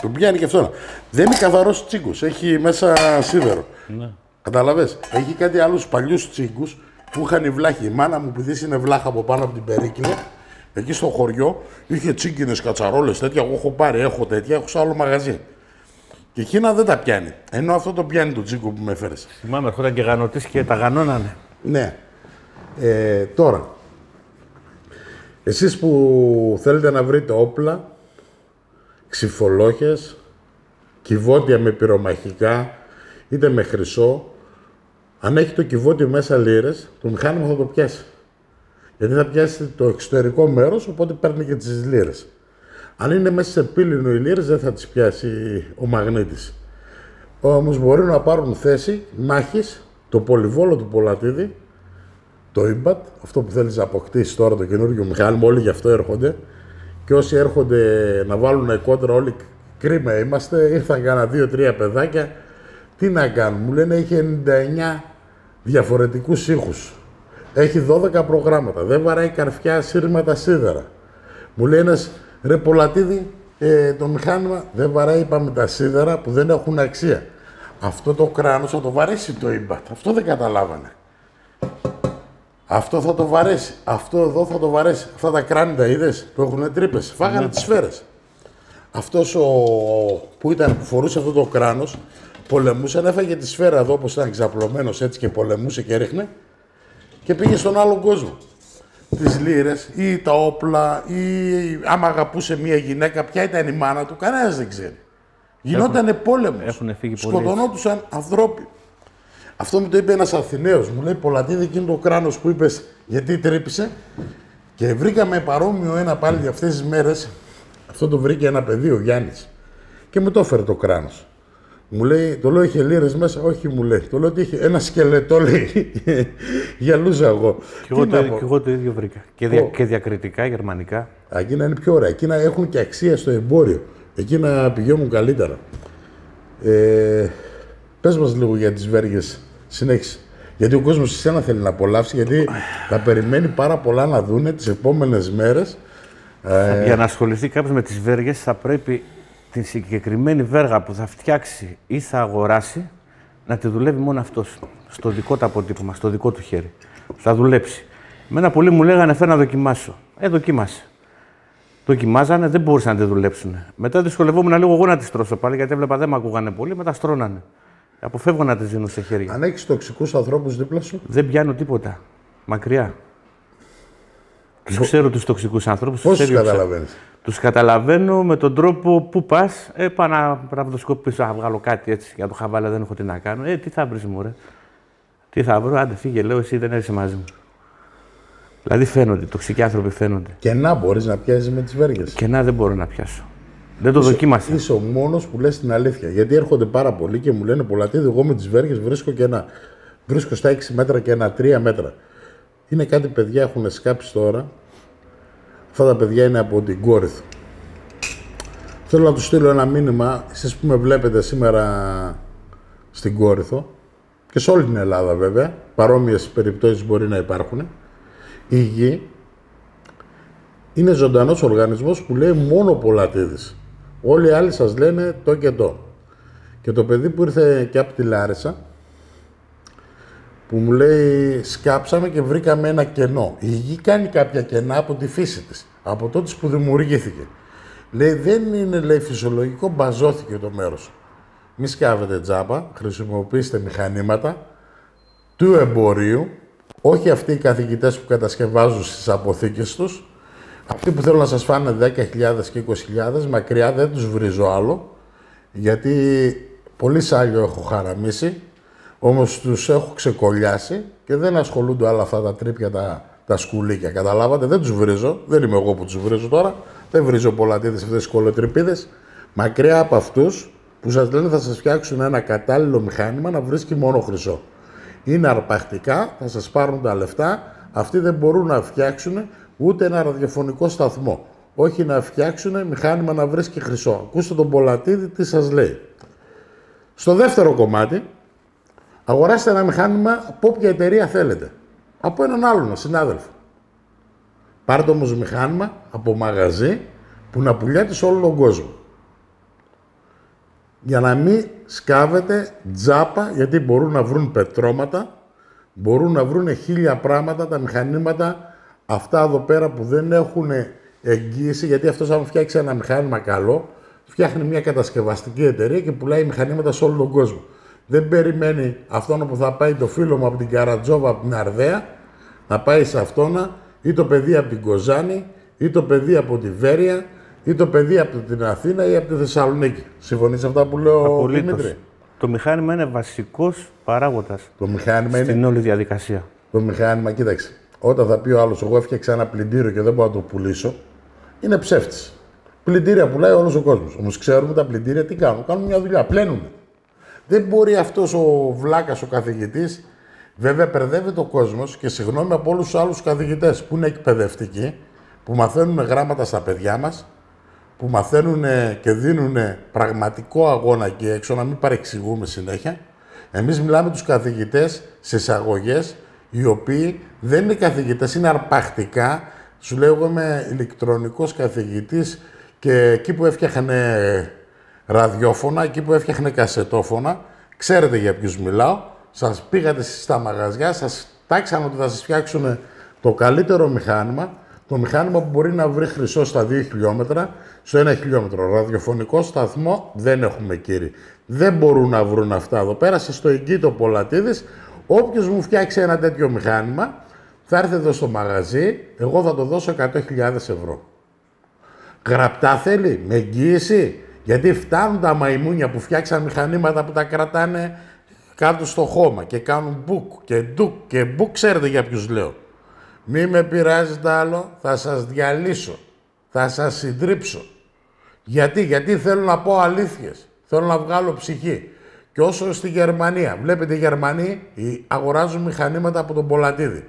Το πιάνει και αυτό. Δεν είναι καθαρός τσίγκος, έχει μέσα σίδερο. Ναι. Καταλαβες, έχει κάτι άλλους παλιούς τσίγκους που είχαν οι βλάχοι. Η μάνα μου, επειδή είναι βλάχα από πάνω από την Περίκλη, εκεί στο χωριό είχε τσίγκινες κατσαρόλες τέτοια. Εγώ έχω πάρει, έχω τέτοια, έχω σε άλλο μαγαζί. Και εκείνα δεν τα πιάνει. Ενώ αυτό το πιάνει το τσίγκο που με έφερες. Θυμάμαι, έρχονταν και γανωτής και τα γανώνανε. Ναι. Τώρα, εσείς που θέλετε να βρείτε όπλα, ξυφολόχες, κυβότια με πυρομαχικά, είτε με χρυσό, αν έχει το κυβότιο μέσα λίρες, το μηχάνημα θα το πιάσει. Γιατί θα πιάσει το εξωτερικό μέρος, οπότε παίρνει και τις λίρες. Αν είναι μέσα σε πύληνο οι λίρες, δεν θα τις πιάσει ο μαγνήτης. Όμως μπορεί να πάρουν θέση μάχης, το πολυβόλο του Πολατίδη, το IMPAT, αυτό που θέλεις να αποκτήσεις τώρα, το καινούργιο μηχάνημα, όλοι γι' αυτό έρχονται. Και όσοι έρχονται να βάλουν κόντρα, όλοι κρίμα είμαστε, ήρθαν κάνα 2-3 παιδάκια. Τι να κάνουν, μου λένε έχει 99 διαφορετικούς ήχους. Έχει 12 προγράμματα, δεν βαράει καρφιά, σύρματα, σίδερα. Μου λέει ένας, ρε Πολατίδη, το μηχάνημα δεν βαράει, είπαμε, τα σίδερα που δεν έχουν αξία. Αυτό το κράνος θα το βαρέσει το IMPAT, αυτό δεν καταλάβανε. Αυτό θα το βαρέσει, αυτό εδώ θα το βαρέσει. Αυτά τα κράνη τα είδες που έχουν τρύπες, φάγανε τις σφαίρες. Αυτός που φορούσε αυτό το κράνος, πολεμούσε, έφαγε τη σφαίρα εδώ όπως ήταν ξαπλωμένος έτσι και πολεμούσε και ρίχνε και πήγε στον άλλο κόσμο. Τις λίρες ή τα όπλα ή άμα αγαπούσε μια γυναίκα, ποια ήταν η μάνα του, κανένας δεν ξέρει. Γινότανε πόλεμος, σκοτωνόντουσαν ανθρώποι. Αυτό μου το είπε ένας Αθηναίος, μου λέει Πολατίδη, εκείνο το κράνος που είπες γιατί τρύπησε, και βρήκαμε παρόμοιο ένα πάλι για αυτές τις μέρες. Αυτό το βρήκε ένα παιδί, ο Γιάννης, και μου το έφερε το κράνος. Μου λέει, το λέω είχε λίρες μέσα, όχι μου λέει, το λέω ότι είχε ένα σκελετό, λέει. Γελούσα εγώ. Και εγώ το ίδιο βρήκα. Και διακριτικά, γερμανικά. Εκείνα είναι πιο ωραία, εκείνα έχουν και αξία στο εμπόριο. Εκείνα πηγαίνουν καλύτερα. Πες μας λίγο για τις βέργες, συνέχισε. Γιατί ο κόσμος εσένα θέλει να απολαύσει, γιατί θα περιμένει πάρα πολλά να δούνε τις επόμενες μέρες. Για να ασχοληθεί κάποιος με τις βέργες, θα πρέπει τη συγκεκριμένη βέργα που θα φτιάξει ή θα αγοράσει, να τη δουλεύει μόνο αυτός. στο δικό του αποτύπωμα, στο δικό του χέρι. Θα δουλέψει. Εμένα πολλοί μου λέγανε φέρ να δοκιμάσω. Δοκίμασε. Δοκιμάζανε, δεν μπορούσαν να τη δουλέψουν. Μετά δυσκολευόμουν λίγο εγώ να τη στρώσω πάλι, γιατί έβλεπα δεν με ακούγανε πολύ, μετά στρώνανε. Αποφεύγω να τη δίνω σε χέρια. Αν έχεις τοξικούς ανθρώπους δίπλα σου. Δεν πιάνω τίποτα. Μακριά. Τους ξέρω τους τοξικούς ανθρώπους. Πώς τους καταλαβαίνεις? Τους καταλαβαίνω με τον τρόπο που πας. Πάω να ραβδοσκοπήσω, να βγάλω κάτι έτσι για το χαβάλα, δεν έχω τι να κάνω. Τι θα βρεις, μωρέ. Τι θα βρω, άντε φύγε, λέω, εσύ δεν έρχεσαι μαζί μου. Δηλαδή φαίνονται, οι τοξικοί άνθρωποι φαίνονται. Κενά μπορείς να πιάσεις με τις βέργες? Κενά δεν μπορώ να πιάσω. Δεν το δοκίμασα. Είσαι ο μόνος που λες την αλήθεια. Γιατί έρχονται πάρα πολλοί και μου λένε Πολατίδη, εγώ με τις βέργες βρίσκω κενά. Βρίσκω στα 6 μέτρα και ένα 3 μέτρα. Είναι κάτι παιδιά έχουν σκάψει τώρα. Αυτά τα παιδιά είναι από την Κόρινθο. Θέλω να τους στείλω ένα μήνυμα. Εσείς που με βλέπετε σήμερα στην Κόρινθο και σε όλη την Ελλάδα βέβαια, παρόμοιες περιπτώσεις μπορεί να υπάρχουν. Η γη είναι ζωντανός οργανισμός που λέει μόνο Πολατίδης. Όλοι οι άλλοι σας λένε το και το. Και το παιδί που ήρθε και από τη Λάρισα, που μου λέει σκάψαμε και βρήκαμε ένα κενό. Η γη κάνει κάποια κενά από τη φύση της, από τότε που δημιουργήθηκε. Λέει δεν είναι, λέει, φυσιολογικό, μπαζώθηκε το μέρος. Μη σκάβετε τζάμπα, χρησιμοποιήστε μηχανήματα του εμπορίου, όχι αυτοί οι καθηγητές που κατασκευάζουν στις αποθήκες τους. Αυτοί που θέλουν να σας φάνε 10.000 και 20.000, μακριά δεν τους βρίζω άλλο, γιατί πολύ σάλιο έχω χαραμίσει, όμως τους έχω ξεκολλιάσει και δεν ασχολούνται άλλα αυτά τα τρίπια, τα σκουλίκια. Καταλάβατε, δεν τους βρίζω, δεν είμαι εγώ που τους βρίζω τώρα, δεν βρίζω Πολατίδες αυτές τις κολοτρυπίδες. Μακριά από αυτούς που σας λένε θα σας φτιάξουν ένα κατάλληλο μηχάνημα να βρίσκει μόνο χρυσό. Είναι αρπακτικά, θα σας πάρουν τα λεφτά, αυτοί δεν μπορούν να φτιάξουν ούτε ένα ραδιοφωνικό σταθμό. Όχι να φτιάξουν μηχάνημα να βρίσκει χρυσό. Ακούστε τον Πολατίδη τι σας λέει. Στο δεύτερο κομμάτι, αγοράστε ένα μηχάνημα από όποια εταιρεία θέλετε. Από έναν άλλον συνάδελφο. Πάρτε όμως μηχάνημα από μαγαζί που να πουλιάται σε όλο τον κόσμο. Για να μην σκάβετε τζάπα, γιατί μπορούν να βρουν πετρώματα, μπορούν να βρουν 1000 πράγματα τα μηχανήματα αυτά εδώ πέρα που δεν έχουν εγγύηση, γιατί αυτός αν φτιάξει ένα μηχάνημα καλό, φτιάχνει μια κατασκευαστική εταιρεία και πουλάει μηχανήματα σε όλο τον κόσμο. Δεν περιμένει αυτόν που θα πάει το φίλο μου από την Καρατζόβα, από την Αρδαία, να πάει σε αυτόνα, ή το παιδί από την Κοζάνη, ή το παιδί από τη Βέρεια, ή το παιδί από την Αθήνα ή από τη Θεσσαλονίκη. Συμφωνείς αυτά που λέω, Δημήτρη? Το μηχάνημα είναι βασικός παράγοντας στην είναι... όλη διαδικασία. Το μηχάνημα, κοίταξε, όταν θα πει ο άλλος, εγώ έφτιαξα ένα πλυντήριο και δεν μπορώ να το πουλήσω, είναι ψεύτης. Πλυντήρια πουλάει όλος ο κόσμος. Όμως ξέρουμε τα πλυντήρια τι κάνουν. Κάνουν μια δουλειά, πλένουν. Δεν μπορεί αυτός ο βλάκας, ο καθηγητής, βέβαια μπερδεύεται ο κόσμος και συγγνώμη από όλους τους άλλους καθηγητές που είναι εκπαιδευτικοί, που μαθαίνουν γράμματα στα παιδιά μας, που μαθαίνουν και δίνουν πραγματικό αγώνα εκεί έξω, να μην παρεξηγούμε συνέχεια. Εμείς μιλάμε τους καθηγητές σε εισαγωγές, οι οποίοι δεν είναι καθηγητές, είναι αρπακτικά. Σου λέω, εγώ είμαι ηλεκτρονικός καθηγητής και εκεί που έφτιαχνε ραδιόφωνα, εκεί που έφτιαχνε κασετόφωνα, ξέρετε για ποιους μιλάω. Σας πήγατε εσείς στα μαγαζιά, σας τάξαν ότι θα σας φτιάξουν το καλύτερο μηχάνημα, το μηχάνημα που μπορεί να βρει χρυσό στα 2 χιλιόμετρα, στο 1 χιλιόμετρο. Ραδιοφωνικό σταθμό δεν έχουμε, κύριε. Δεν μπορούν να βρουν αυτά εδώ πέρα. Σας το εγγύει το Πολατίδης. Όποιος μου φτιάξει ένα τέτοιο μηχάνημα, θα έρθει εδώ στο μαγαζί, εγώ θα το δώσω 100.000 ευρώ. Γραπτά θέλει, με εγγύηση. Γιατί φτάνουν τα μαϊμούνια που φτιάξαν μηχανήματα που τα κρατάνε κάτω στο χώμα και κάνουν μπουκ και ντουκ και μπουκ, ξέρετε για ποιους λέω. Μη με πειράζετε άλλο, θα σας διαλύσω, θα σας συντρίψω. Γιατί θέλω να πω αλήθειες, θέλω να βγάλω ψυχή. Και όσο στη Γερμανία, βλέπετε οι Γερμανοί αγοράζουν μηχανήματα από τον Πολατίδη.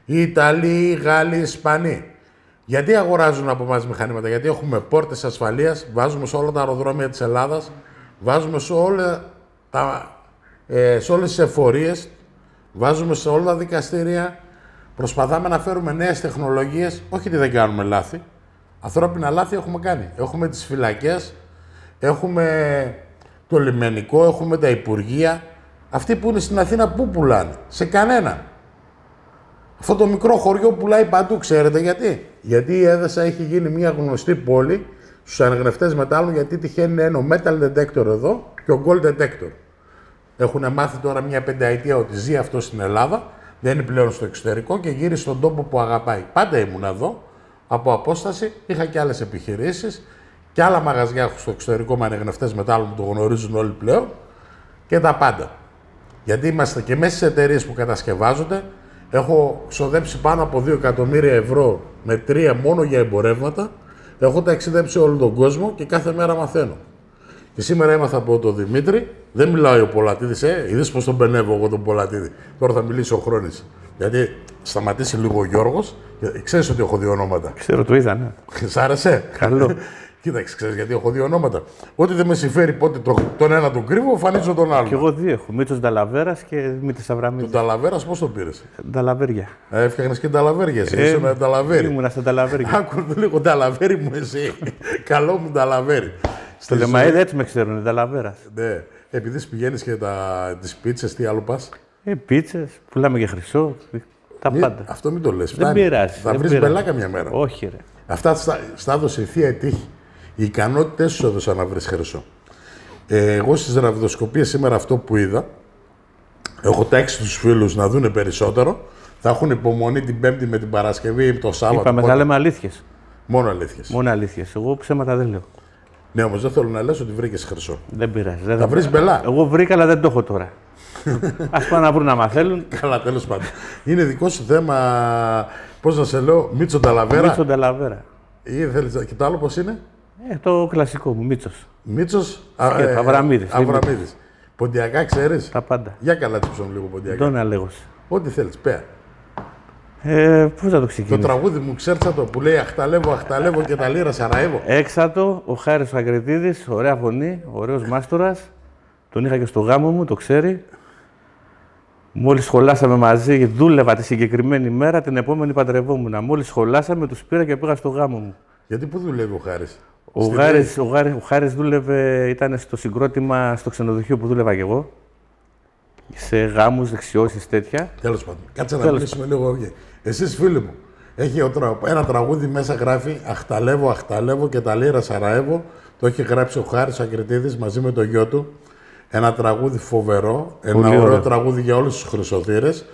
Οι Ιταλοί, οι Γάλλοι, οι Ισπανοί. Γιατί αγοράζουν από εμάς μηχανήματα? Γιατί έχουμε πόρτες ασφαλείας, βάζουμε σε όλα τα αεροδρόμια της Ελλάδας, βάζουμε σε όλες τις εφορίες, βάζουμε σε όλα τα δικαστήρια. Προσπαθάμε να φέρουμε νέες τεχνολογίες, όχι ότι δεν κάνουμε λάθη. Ανθρώπινα λάθη έχουμε κάνει. Έχουμε τις φυλακές, έχουμε το λιμενικό, έχουμε τα υπουργεία, Αυτοί που είναι στην Αθήνα, πού πουλάνε? Σε κανένα. Αυτό το μικρό χωριό πουλάει παντού, ξέρετε γιατί? Γιατί η Έδεσα έχει γίνει μια γνωστή πόλη στους αναγνευτές μετάλλων, γιατί τυχαίνει ένα metal detector εδώ και ο gold detector. Έχουν μάθει τώρα μια πενταετία ότι ζει αυτό στην Ελλάδα, δεν είναι πλέον στο εξωτερικό και γύρισε στον τόπο που αγαπάει. Πάντα ήμουν εδώ, από απόσταση, είχα και άλλες επιχειρήσεις και άλλα μαγαζιά έχω στο εξωτερικό με αναγνευτές μετάλλων που το γνωρίζουν όλοι πλέον και τα πάντα. Γιατί είμαστε και μέσα στις εταιρείες που κατασκευάζονται. Έχω ξοδέψει πάνω από 2 εκατομμύρια ευρώ με 3 μόνο για εμπορεύματα. Έχω ταξιδέψει όλο τον κόσμο και κάθε μέρα μαθαίνω. Και σήμερα έμαθα από τον Δημήτρη, δεν μιλάει ο Πολατίδης, είδες πως τον μπενεύω εγώ τον Πολατίδη. Τώρα θα μιλήσει ο Χρόνης. Γιατί σταματήσει λίγο ο Γιώργος, ξέρεις ότι έχω 2 ονόματα. Ξέρω, το είδα, ναι. Σ' άρεσε? Καλό. Κοίταξε, ξέρεις γιατί έχω 2 ονόματα. Ό,τι δεν με συμφέρει πότε τον ένα τον κρύβω, εμφανίζω τον άλλο. Και εγώ 2 έχω. Μήτσος Νταλαβέρας και Δημήτρης Αβραμίδης. Τον Νταλαβέρας πώς τον πήρες? Νταλαβέρια. Έφτιαχνες και Νταλαβέρια, εσύ είσαι με Νταλαβέρι. Ήμουνα στα Νταλαβέρια. Άκου λίγο Νταλαβέρι μου εσύ. Καλό μου Νταλαβέρι. Στο Λεμαΐδη έτσι με ξέρουν, Νταλαβέρας. Ναι. Επειδή πηγαίνεις και τις πίτσες, τι άλλο πας? Πίτσες, πουλάμε και χρυσό. Τα πάντα. Αυτό μην το λες. Δεν πειράζει. Θα βρεις μπελάκα μια μέρα. Όχι, ρε. Αυτά στα έδωσε η θεία τύχη. Οι ικανότητες σου έδωσαν να βρεις χρυσό. Εγώ στις ραβδοσκοπίες σήμερα αυτό που είδα, έχω τάξει τους φίλους να δούνε περισσότερο. Θα έχουν υπομονή την Πέμπτη με την Παρασκευή ή το Σάββατο. Είπαμε, θα λέμε αλήθειες. Μόνο αλήθειες. Μόνο αλήθειες. Εγώ ψέματα δεν λέω. Ναι, όμως δεν θέλω να λες ότι βρήκες χρυσό. Δεν πειράζει. Θα βρεις μπελά. Εγώ βρήκα, αλλά δεν το έχω τώρα. Ας πάνε να βρουν άμα θέλουν. Καλά, τέλος πάντων. Είναι δικό σου θέμα, πώς να σε λέω, Μίτσο Νταλαβέρα. Μίτσο Νταλαβέρα. Ή θέλεις, και το άλλο πώς είναι? Το κλασικό μου, Μίτσος. Μίτσος Αβραμίδης. Αβραμίδης. Ποντιακά ξέρεις? Τα πάντα. Για καλά τσιψον λίγο ποντιακά. Τον αλέγος. Ό,τι θέλεις, πέα. Πώς θα το ξεκινήσω? Το τραγούδι μου, ξέρτσα το, που λέει Αχταλεύω, αχταλεύω και τα λύρα Σαραεύω. Έξατο, ο Χάρης ο Αγκριτίδης, ωραία φωνή, ωραίος μάστορας. Τον είχα και στο γάμο μου, το ξέρει. Μόλις σχολάσαμε μαζί, δούλευα τη συγκεκριμένη μέρα, την επόμενη παντρευόμουν. Μόλις σχολάσαμε, τους πήρα και πήγα στο γάμο μου. Γιατί πού δουλεύει ο Χάρης? Ο Χάρης δούλευε, ήταν στο συγκρότημα, στο ξενοδοχείο που δούλευα κι εγώ. Σε γάμους, δεξιώσεις, τέτοια. Τέλος πάντων. Κάτσε να μιλήσουμε λίγο. Εσείς φίλοι μου, έχει ένα τραγούδι μέσα γράφει Αχταλεύω, αχταλεύω και τα λύρα Σαραεύω. Το έχει γράψει ο Χάρης Αγκριτίδης μαζί με το γιο του. Ένα τραγούδι φοβερό, ένα ωραίο τραγούδι για όλους τους χρυσοθύρες.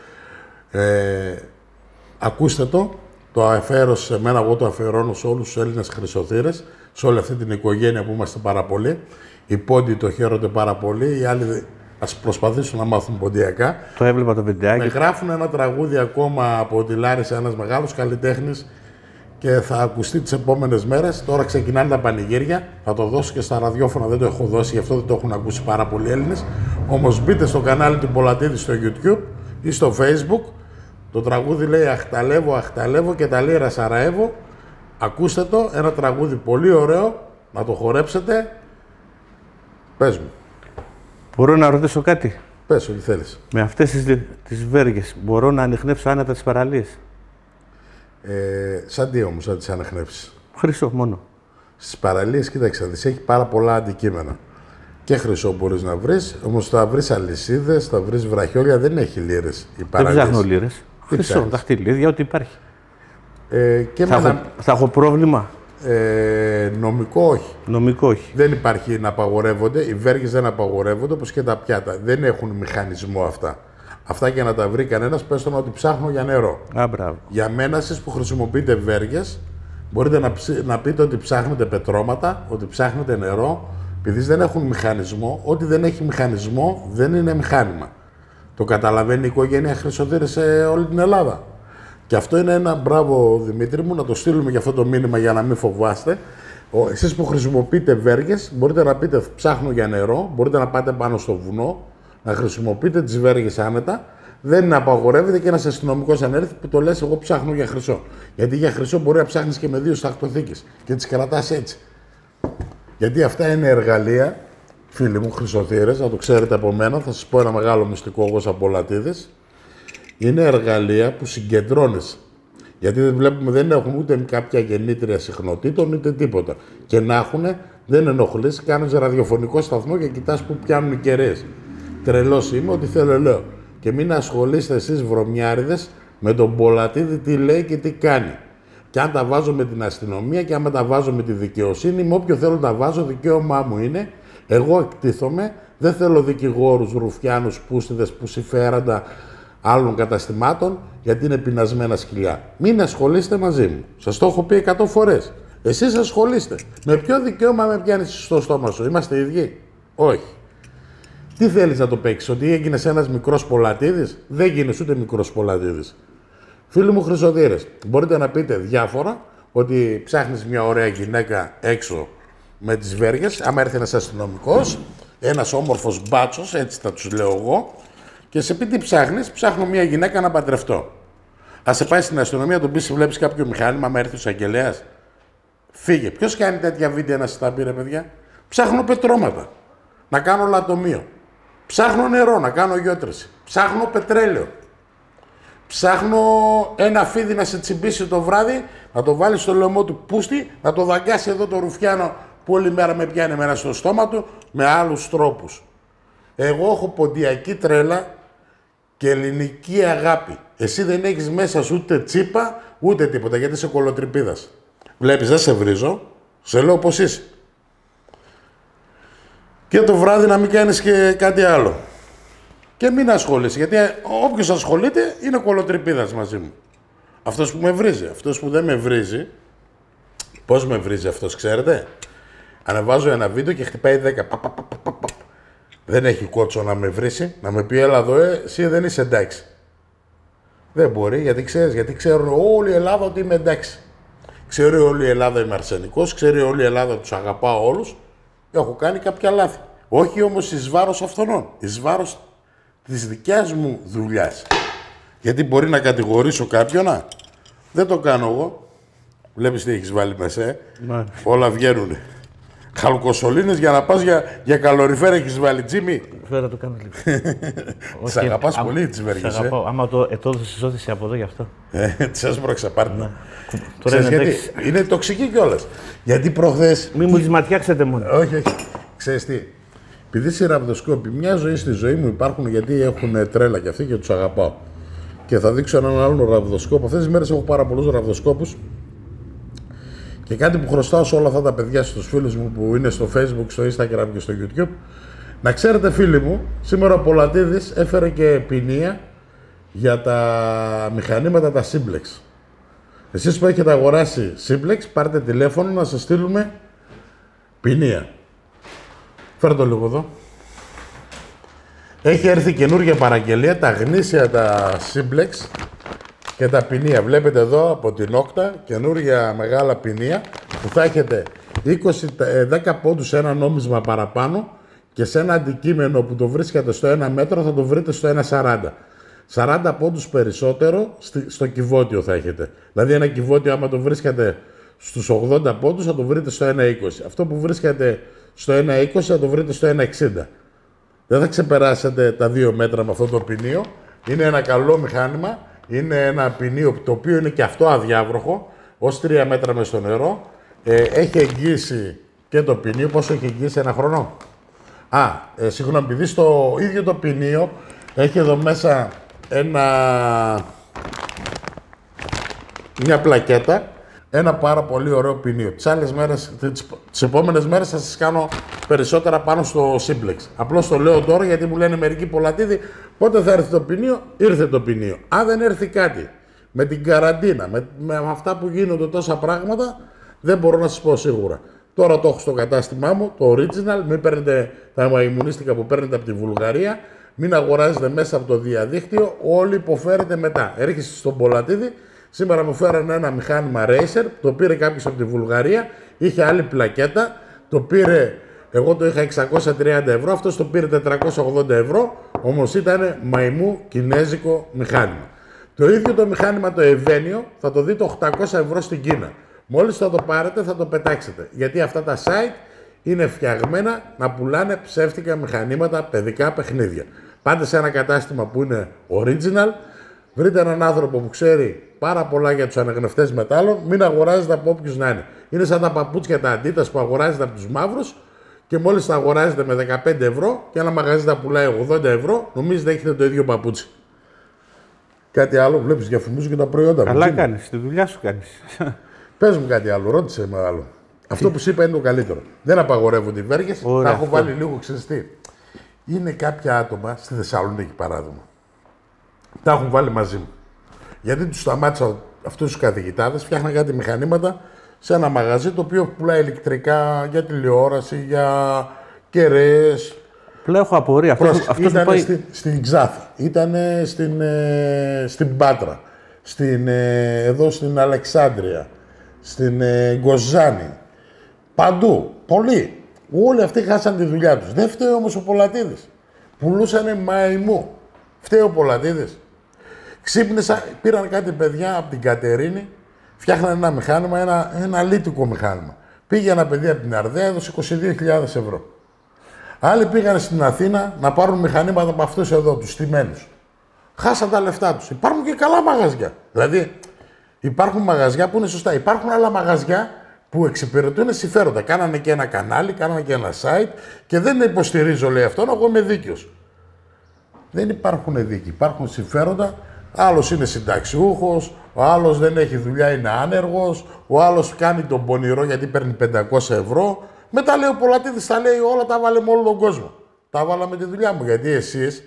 Ακούστε το. Το αφιέρωσε σε μένα, εγώ το αφιερώνω σε όλους τους Έλληνες χρυσοθύρες, σε όλη αυτή την οικογένεια που είμαστε πάρα πολλοί. Οι πόντιοι το χαίρονται πάρα πολύ, οι άλλοι ας προσπαθήσουν να μάθουν ποντιακά. Το έβλεπα το βιντεάκι. Με γράφουν ένα τραγούδι ακόμα από τη Λάρισα, ένας μεγάλος καλλιτέχνης και θα ακουστεί τις επόμενες μέρες. Τώρα ξεκινάνε τα πανηγύρια, θα το δώσω και στα ραδιόφωνα, δεν το έχω δώσει, γι' αυτό δεν το έχουν ακούσει πάρα πολλοί Έλληνες. Όμως μπείτε στο κανάλι του Πολατίδη στο YouTube ή στο Facebook. Το τραγούδι λέει Αχταλεύω, αχταλεύω και τα λύρα Σαραεύω. Ακούστε το, ένα τραγούδι πολύ ωραίο, να το χορέψετε. Πες μου. Μπορώ να ρωτήσω κάτι? Πες ό,τι θέλεις. Με αυτές τις βέργες μπορώ να ανιχνεύσω άνετα τις παραλίες? Σαν τι όμως θα τις ανιχνεύσεις? Χρυσό μόνο. Στις παραλίες, κοίταξε, έχει πάρα πολλά αντικείμενα. Και χρυσό μπορείς να βρεις, όμως θα βρεις αλυσίδες, θα βρεις βραχιόλια, δεν έχει λίρες οι παραλίες. Δεν ψάχνω λίρες. Χρυσό, δαχτυλίδια, ό,τι υπάρχει. Θα έχω πρόβλημα? Νομικό όχι. Νομικό όχι. Δεν υπάρχει να απαγορεύονται, οι βέργες δεν απαγορεύονται, όπως και τα πιάτα. Δεν έχουν μηχανισμό αυτά. Αυτά για να τα βρει κανένας, πες τον ότι ψάχνω για νερό. Μπράβο. Για μένα, εσείς που χρησιμοποιείτε βέργες, μπορείτε να πείτε ότι ψάχνετε πετρώματα, ότι ψάχνετε νερό, επειδή δεν έχουν μηχανισμό. Ό,τι δεν έχει μηχανισμό δεν είναι μηχάνημα. Το καταλαβαίνει η οικογένεια χρυσοθύρες σε όλη την Ελλάδα. Και αυτό είναι ένα μπράβο, Δημήτρη μου, να το στείλουμε για αυτό το μήνυμα για να μην φοβάστε. Εσείς που χρησιμοποιείτε βέργες, μπορείτε να πείτε ψάχνω για νερό, μπορείτε να πάτε πάνω στο βουνό, να χρησιμοποιείτε τις βέργες άνετα. Δεν απαγορεύεται και ένας αστυνομικός αν έρθει που το λες εγώ ψάχνω για χρυσό. Γιατί για χρυσό μπορεί να ψάχνεις και με 2 σταχτοθήκες και τις κρατάς έτσι. Γιατί αυτά είναι εργαλεία, φίλοι μου χρυσοθύρες, να το ξέρετε από μένα, θα σας πω ένα μεγάλο μυστικό εγώ σαν Πολατίδης. Είναι εργαλεία που συγκεντρώνεις. Γιατί δεν βλέπουμε, δεν έχουν ούτε κάποια γεννήτρια συχνοτήτων ούτε τίποτα. Και να έχουν, δεν ενοχλείς, κάνεις ραδιοφωνικό σταθμό και κοιτάς που πιάνουν οι κεραίες. τρελός είμαι, ό,τι θέλω λέω. Και μην ασχολείστε εσείς βρωμιάριδες με τον Πολατίδη τι λέει και τι κάνει. Και αν τα βάζω με την αστυνομία και αν τα βάζω με τη δικαιοσύνη, με όποιο θέλω τα βάζω, δικαίωμά μου είναι. Εγώ εκτίθομαι, δεν θέλω δικηγόρους, ρουφιάνους, πούστιδες, πουσιφέραντα άλλων καταστημάτων, γιατί είναι πεινασμένα σκυλιά. Μην ασχολείστε μαζί μου. Σας το έχω πει 100 φορές. Εσείς ασχολείστε. Με ποιο δικαίωμα με πιάνεις στο στόμα σου, είμαστε ίδιοι? Όχι. Τι θέλεις να το παίξεις, ότι έγινες ένας μικρός Πολατίδης? Δεν γίνεις ούτε μικρός Πολατίδης. Φίλοι μου Χρυσοδύρες, μπορείτε να πείτε διάφορα, ότι ψάχνεις μια ωραία γυναίκα έξω με τις βέργες, άμα έρθει ένας αστυνομικός, ένας όμορφος μπάτσος, έτσι θα τους λέω εγώ, και σε πει τι ψάχνεις, ψάχνω μια γυναίκα να παντρευτώ. Ας σε πάει στην αστυνομία, τον πεις, βλέπεις κάποιο μηχάνημα, άμα έρθει ο εισαγγελέας. Φύγε. Ποιος κάνει τέτοια βίντεο να σας τα πει, ρε παιδιά? Ψάχνω πετρώματα, να κάνω λατομείο. Ψάχνω νερό, να κάνω γιότρηση. Ψάχνω πετρέλαιο. Ψάχνω ένα φίδι να σε τσιμπήσει το βράδυ, να το βάλει στο λαιμό του πούστη, να το δαγκάσει εδώ το ρουφιάνο που όλη μέρα με πιάνει μέρα στο στόμα του, με άλλους τρόπους. Εγώ έχω ποντιακή τρέλα και ελληνική αγάπη. Εσύ δεν έχεις μέσα σου ούτε τσίπα, ούτε τίποτα, γιατί είσαι κολοτριπίδας. Βλέπεις, δεν σε βρίζω, σε λέω πως είσαι. Και το βράδυ να μην κάνεις και κάτι άλλο. Και μην ασχολείσαι, γιατί όποιος ασχολείται είναι κολοτριπίδας μαζί μου. Αυτός που με βρίζει. Αυτός που δεν με βρίζει, πώς με βρίζει αυτός, ξέρετε? Ανεβάζω ένα βίντεο και χτυπάει 10. Δεν έχει κότσο να με βρίσει, να με πει έλα εδώ, εσύ δεν είσαι εντάξει. Δεν μπορεί, γιατί ξέρεις, γιατί ξέρουν όλη η Ελλάδα ότι είμαι εντάξει. Ξέρει όλη η Ελλάδα είμαι αρσενικός, ξέρει όλη η Ελλάδα τους αγαπάω όλους. Έχω κάνει κάποια λάθη. Όχι όμως εις βάρος αυτών, εις βάρος της δικιάς μου δουλειάς. Γιατί μπορεί να κατηγορήσω κάποιον, δεν το κάνω εγώ. Βλέπεις τι έχεις βάλει μέσα, όλα βγαίνουνε. Χαλκοσολίνες για να πας για καλοριφέρα έχεις βάλει, Τζίμι. Φέρα το κάνω λίγο. Τις αγαπάς πολύ τις βέργες, Άμα το έδωσες όθηση από εδώ γι' αυτό. Τι σας πρόξα, πάρτε. Γιατί είναι τοξική κιόλας. Γιατί προχθές... Μη μου τις ματιάξετε μόνο. Όχι, όχι. Ξέρεις τι. Επειδή σε ραβδοσκόποι, μια ζωή στη ζωή μου υπάρχουν, γιατί έχουν τρέλα κι αυτοί και τους αγαπάω. Και θα δείξω έναν άλλον ραβδοσκόπο. Αυτές τις μέρες έχω πάρα πολλούς ραβδοσκόπους. Και κάτι που χρωστάω σε όλα αυτά τα παιδιά, στους φίλους μου που είναι στο Facebook, στο Instagram και στο YouTube. Να ξέρετε, φίλοι μου, σήμερα ο Πολατίδης έφερε και ποινία για τα μηχανήματα τα Simplex. Εσείς που έχετε αγοράσει Simplex, πάρτε τηλέφωνο να σας στείλουμε ποινία. Φέρε το λίγο εδώ. Έχει έρθει καινούργια παραγγελία, τα γνήσια τα Simplex και τα ποινία. Βλέπετε εδώ από την Όκτα, καινούργια μεγάλα ποινία που θα έχετε 10 πόντους σε ένα νόμισμα παραπάνω και σε ένα αντικείμενο που το βρίσκατε στο 1 μέτρο θα το βρείτε στο 1,40. 40 πόντους περισσότερο στο κυβότιο θα έχετε. Δηλαδή ένα κυβότιο άμα το βρίσκατε στους 80 πόντους θα το βρείτε στο 1,20. Αυτό που βρίσκατε στο 1,20 θα το βρείτε στο 1,60. Δεν θα ξεπεράσετε τα 2 μέτρα με αυτό το ποινίο. Είναι ένα καλό μηχάνημα. Είναι ένα ποινίο το οποίο είναι και αυτό αδιάβροχο, ως 3 μέτρα μες στο νερό. Έχει εγγύηση και το ποινίο. Πόσο έχει εγγύηση, 1 χρόνο? Συγγνώμη, επειδή στο ίδιο το ποινίο έχει εδώ μέσα μια πλακέτα, ένα πάρα πολύ ωραίο ποινίο. Τις επόμενες μέρες θα σας κάνω περισσότερα πάνω στο Simplex. Απλώς το λέω τώρα γιατί μου λένε μερικοί Πολατίδη, πότε θα έρθει το ποινίο? Ήρθε το ποινίο. Αν δεν έρθει κάτι με την καραντίνα, με αυτά που γίνονται τόσα πράγματα, δεν μπορώ να σας πω σίγουρα. Τώρα το έχω στο κατάστημά μου, το original, μην παίρνετε τα μαϊμουνίστικα που παίρνετε από τη Βουλγαρία, μην αγοράζετε μέσα από το διαδίκτυο, όλοι υποφέρετε μετά. Έρχεστε στον Πολατίδη. Σήμερα μου φέρανε ένα μηχάνημα Racer, το πήρε κάποιος από τη Βουλγαρία, είχε άλλη πλακέτα, το πήρε, εγώ το είχα 630 ευρώ, αυτός το πήρε 480 ευρώ, όμως ήταν μαϊμού κινέζικο μηχάνημα. Το ίδιο το μηχάνημα το Ευαίνιο θα το δείτε 800 ευρώ στην Κίνα. Μόλις θα το πάρετε θα το πετάξετε, γιατί αυτά τα site είναι φτιαγμένα να πουλάνε ψεύτικα μηχανήματα, παιδικά παιχνίδια. Πάτε σε ένα κατάστημα που είναι original, βρείτε έναν άνθρωπο που ξέρει πάρα πολλά για τους αναγνευτές μετάλλων, μην αγοράζετε από όποιους να είναι. Είναι σαν τα παπούτσια τα Adidas που αγοράζετε από τους μαύρους Και μόλις τα αγοράζετε με 15 ευρώ και ένα μαγαζί τα πουλάει 80 ευρώ, νομίζετε έχετε το ίδιο παπούτσι. Κάτι άλλο, βλέπεις διαφημίζουν και τα προϊόντα. Καλά κάνεις, τη δουλειά σου κάνεις. Πες μου κάτι άλλο, ρώτησε με άλλο. Αυτό που σου είπα είναι το καλύτερο. Δεν απαγορεύονται οι βέργες, τα έχω βάλει λίγο ξεστή. Είναι κάποια άτομα στη Θεσσαλονίκη παράδειγμα. Τα έχουν βάλει μαζί μου. Γιατί τους σταμάτησα αυτούς τους καθηγητάδες, φτιάχναν κάτι μηχανήματα σε ένα μαγαζί το οποίο πουλάει ηλεκτρικά για τηλεόραση, για κεραίες. Πλέον έχω απορία. Αυτός ήταν πάει... στην Ξάθη, ήταν στην Πάτρα, εδώ στην Αλεξάνδρεια, στην Γκοζάνη. Παντού, πολλοί. Όλοι αυτοί χάσαν τη δουλειά τους. Δεν φταίει όμως ο Πολατίδης. Πουλούσανε μαϊμού. Φταίει ο Πολατίδης. Ξύπνησα, πήραν κάτι παιδιά από την Κατερίνη, φτιάχνανε ένα μηχάνημα, ένα λίτικο μηχάνημα. Πήγε ένα παιδί από την Αρδέα, έδωσε 22.000 ευρώ. Άλλοι πήγαν στην Αθήνα να πάρουν μηχανήματα από αυτούς εδώ, τους στημένους. Χάσαν τα λεφτά τους. Υπάρχουν και καλά μαγαζιά. Δηλαδή, υπάρχουν μαγαζιά που είναι σωστά. Υπάρχουν άλλα μαγαζιά που εξυπηρετούν συμφέροντα. Κάνανε και ένα κανάλι, κάνανε και ένα site και δεν υποστηρίζω, λέει αυτόν, εγώ είμαι δίκαιος. Δεν υπάρχουν δίκοι. Υπάρχουν συμφέροντα. Άλλος είναι συνταξιούχος, ο άλλος δεν έχει δουλειά, είναι άνεργος, ο άλλος κάνει τον πονηρό γιατί παίρνει 500 ευρώ. Μετά λέει ο Πολατίδης, τα λέει όλα, τα βάλε με όλο τον κόσμο. Τα βάλα με τη δουλειά μου. Γιατί εσείς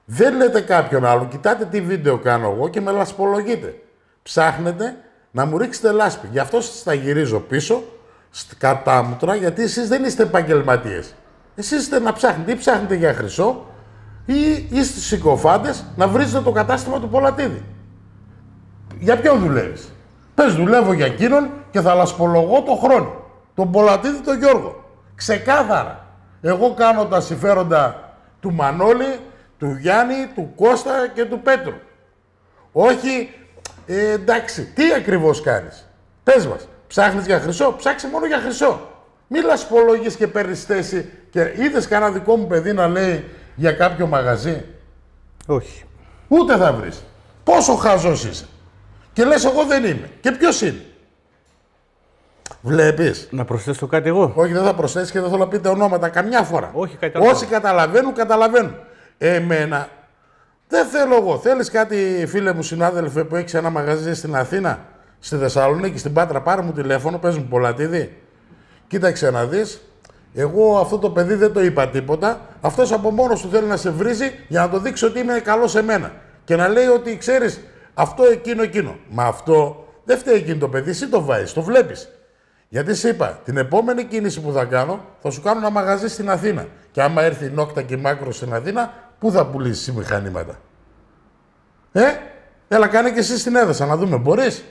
δεν λέτε κάποιον άλλο, κοιτάτε τι βίντεο κάνω εγώ και με λασπολογείτε. Ψάχνετε να μου ρίξετε λάσπη. Γι' αυτό σας τα γυρίζω πίσω, κατάμουτρα, γιατί εσείς δεν είστε επαγγελματίες. Εσείς είστε να ψάχνετε ή ψάχνετε για χρυσό, ή είστε συκοφάντες να βρίζετε το κατάστημα του Πολατίδη. Για ποιον δουλεύεις? Πες, δουλεύω για εκείνον και θα λασπολογώ τον χρόνο. Τον Πολατίδη, τον Γιώργο. Ξεκάθαρα. Εγώ κάνω τα συμφέροντα του Μανώλη, του Γιάννη, του Κώστα και του Πέτρου. Όχι, εντάξει, τι ακριβώς κάνεις? Πες μας, ψάχνεις για χρυσό? Ψάξε μόνο για χρυσό. Μη λασπολογείς και παίρνεις θέση και είδες κανένα δικό μου παιδί να λέει για κάποιο μαγαζί? Όχι. Ούτε θα βρεις. Πόσο χαζός είσαι. Και λες εγώ δεν είμαι. Και ποιος είναι? Βλέπεις. Να προσθέσω κάτι εγώ? Όχι, δεν θα προσθέσεις και δεν θέλω να πείτε ονόματα καμιά φορά. Όχι, κάτι άλλο. Όσοι καταλαβαίνουν, καταλαβαίνουν. Εμένα δεν θέλω εγώ. Θέλεις κάτι, φίλε μου, συνάδελφε, που έχεις ένα μαγαζί στην Αθήνα, στη Θεσσαλονίκη, στην Πάτρα, πάρε μου τηλέφωνο, πες μου Πολατίδη. Κοίταξε να δεις. Εγώ αυτό το παιδί δεν το είπα τίποτα. Αυτός από μόνος του θέλει να σε βρίζει για να το δείξει ότι είναι καλό σε μένα. Και να λέει ότι ξέρεις αυτό, εκείνο. Μα αυτό δεν φταίει εκείνο το παιδί, εσύ το βάζεις, το βλέπεις. Γιατί σε είπα, την επόμενη κίνηση που θα κάνω, θα σου κάνω ένα μαγαζί στην Αθήνα. Και άμα έρθει η Νόκτα και η Μάκρο στην Αθήνα, πού θα πουλήσεις μηχανήματα? Έλα κάνε και εσύ στην Έδεσα να δούμε, μπορείς?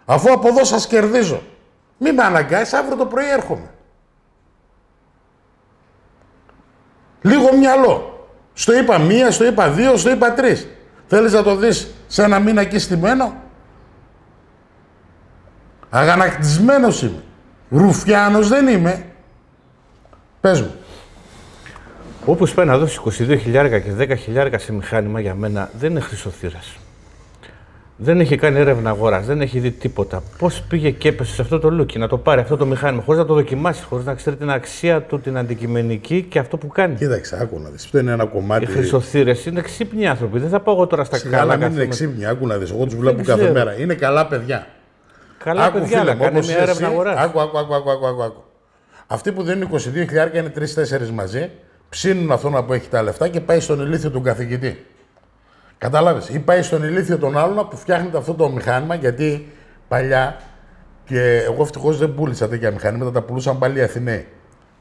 Αφού από εδώ σας κερδίζω. Μη με αναγκάσεις, αύριο το πρωί έρχομαι. Λίγο μυαλό. Στο είπα 1, στο είπα 2, στο είπα 3. Θέλεις να το δεις σε ένα μήνα εκεί στημένο? Αγανακτισμένος είμαι. Ρουφιάνος δεν είμαι. Πες μου. Όπως πάει να δώσεις 22.000 και 10.000 σε μηχάνημα, για μένα δεν είναι χρυσοθύρας. Δεν έχει κάνει έρευνα αγοράς, δεν έχει δει τίποτα. Πώς πήγε και έπεσε σε αυτό το λούκι να το πάρει αυτό το μηχάνημα, χωρίς να το δοκιμάσει, χωρίς να ξέρει την αξία του, την αντικειμενική και αυτό που κάνει? Κοίταξε, άκου να δεις. Αυτό είναι ένα κομμάτι. Οι χρυσοθύρες είναι ξύπνοι άνθρωποι. Δεν θα πάω εγώ τώρα στα καλά. Δεν είναι ξύπνοι, άκου να δεις. Εγώ τους βλέπω κάθε μέρα. Είναι καλά παιδιά. Καλά άκου, παιδιά, φίλε, να κάνει μια έρευνα αγοράς. Άκου. Αυτοί που δίνουν 22.000 είναι 3-4 μαζί, ψήνουν αυτόν που έχει τα λεφτά και πάει στον ηλίθιο τον καθηγητή. Κατάλαβες, ή πάει στον ηλίθιο τον άλλον που φτιάχνεται αυτό το μηχάνημα, γιατί παλιά, και εγώ ευτυχώς δεν πούλησα τέτοια μηχανήματα, τα πουλούσαν πάλι οι Αθηναίοι.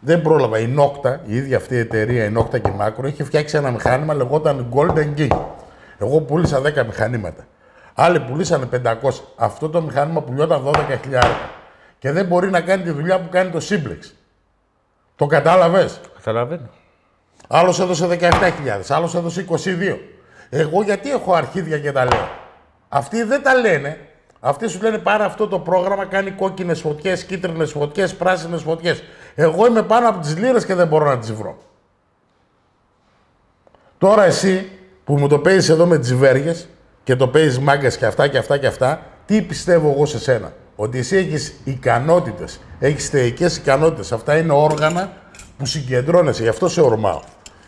Δεν πρόλαβα. Η Νόκτα, η ίδια αυτή η εταιρεία, η Νόκτα και η Μάκρο, είχε φτιάξει ένα μηχάνημα, λεγόταν Golden King. Εγώ πούλησα 10 μηχανήματα. Άλλοι πουλήσανε 500. Αυτό το μηχάνημα πουλιόταν 12.000. Και δεν μπορεί να κάνει τη δουλειά που κάνει το Simplex. Το κατάλαβες? Καταλαβαίνω. Άλλος έδωσε 17.000, άλλος έδωσε 22. Εγώ γιατί έχω αρχίδια και τα λέω? Αυτοί δεν τα λένε. Αυτοί σου λένε πάρε αυτό το πρόγραμμα, κάνει κόκκινες φωτιές, κίτρινες φωτιές, πράσινες φωτιές. Εγώ είμαι πάνω από τις λίρες και δεν μπορώ να τις βρω. Τώρα εσύ που μου το παίζεις εδώ με τις βέργες και το παίζεις μάγκας και αυτά και αυτά και αυτά, τι πιστεύω εγώ σε σένα? ότι εσύ έχεις ικανότητες, έχεις θεϊκές ικανότητες. Αυτά είναι όργανα που συγκεντρώνεσαι, γι' αυτό σε ορμάω.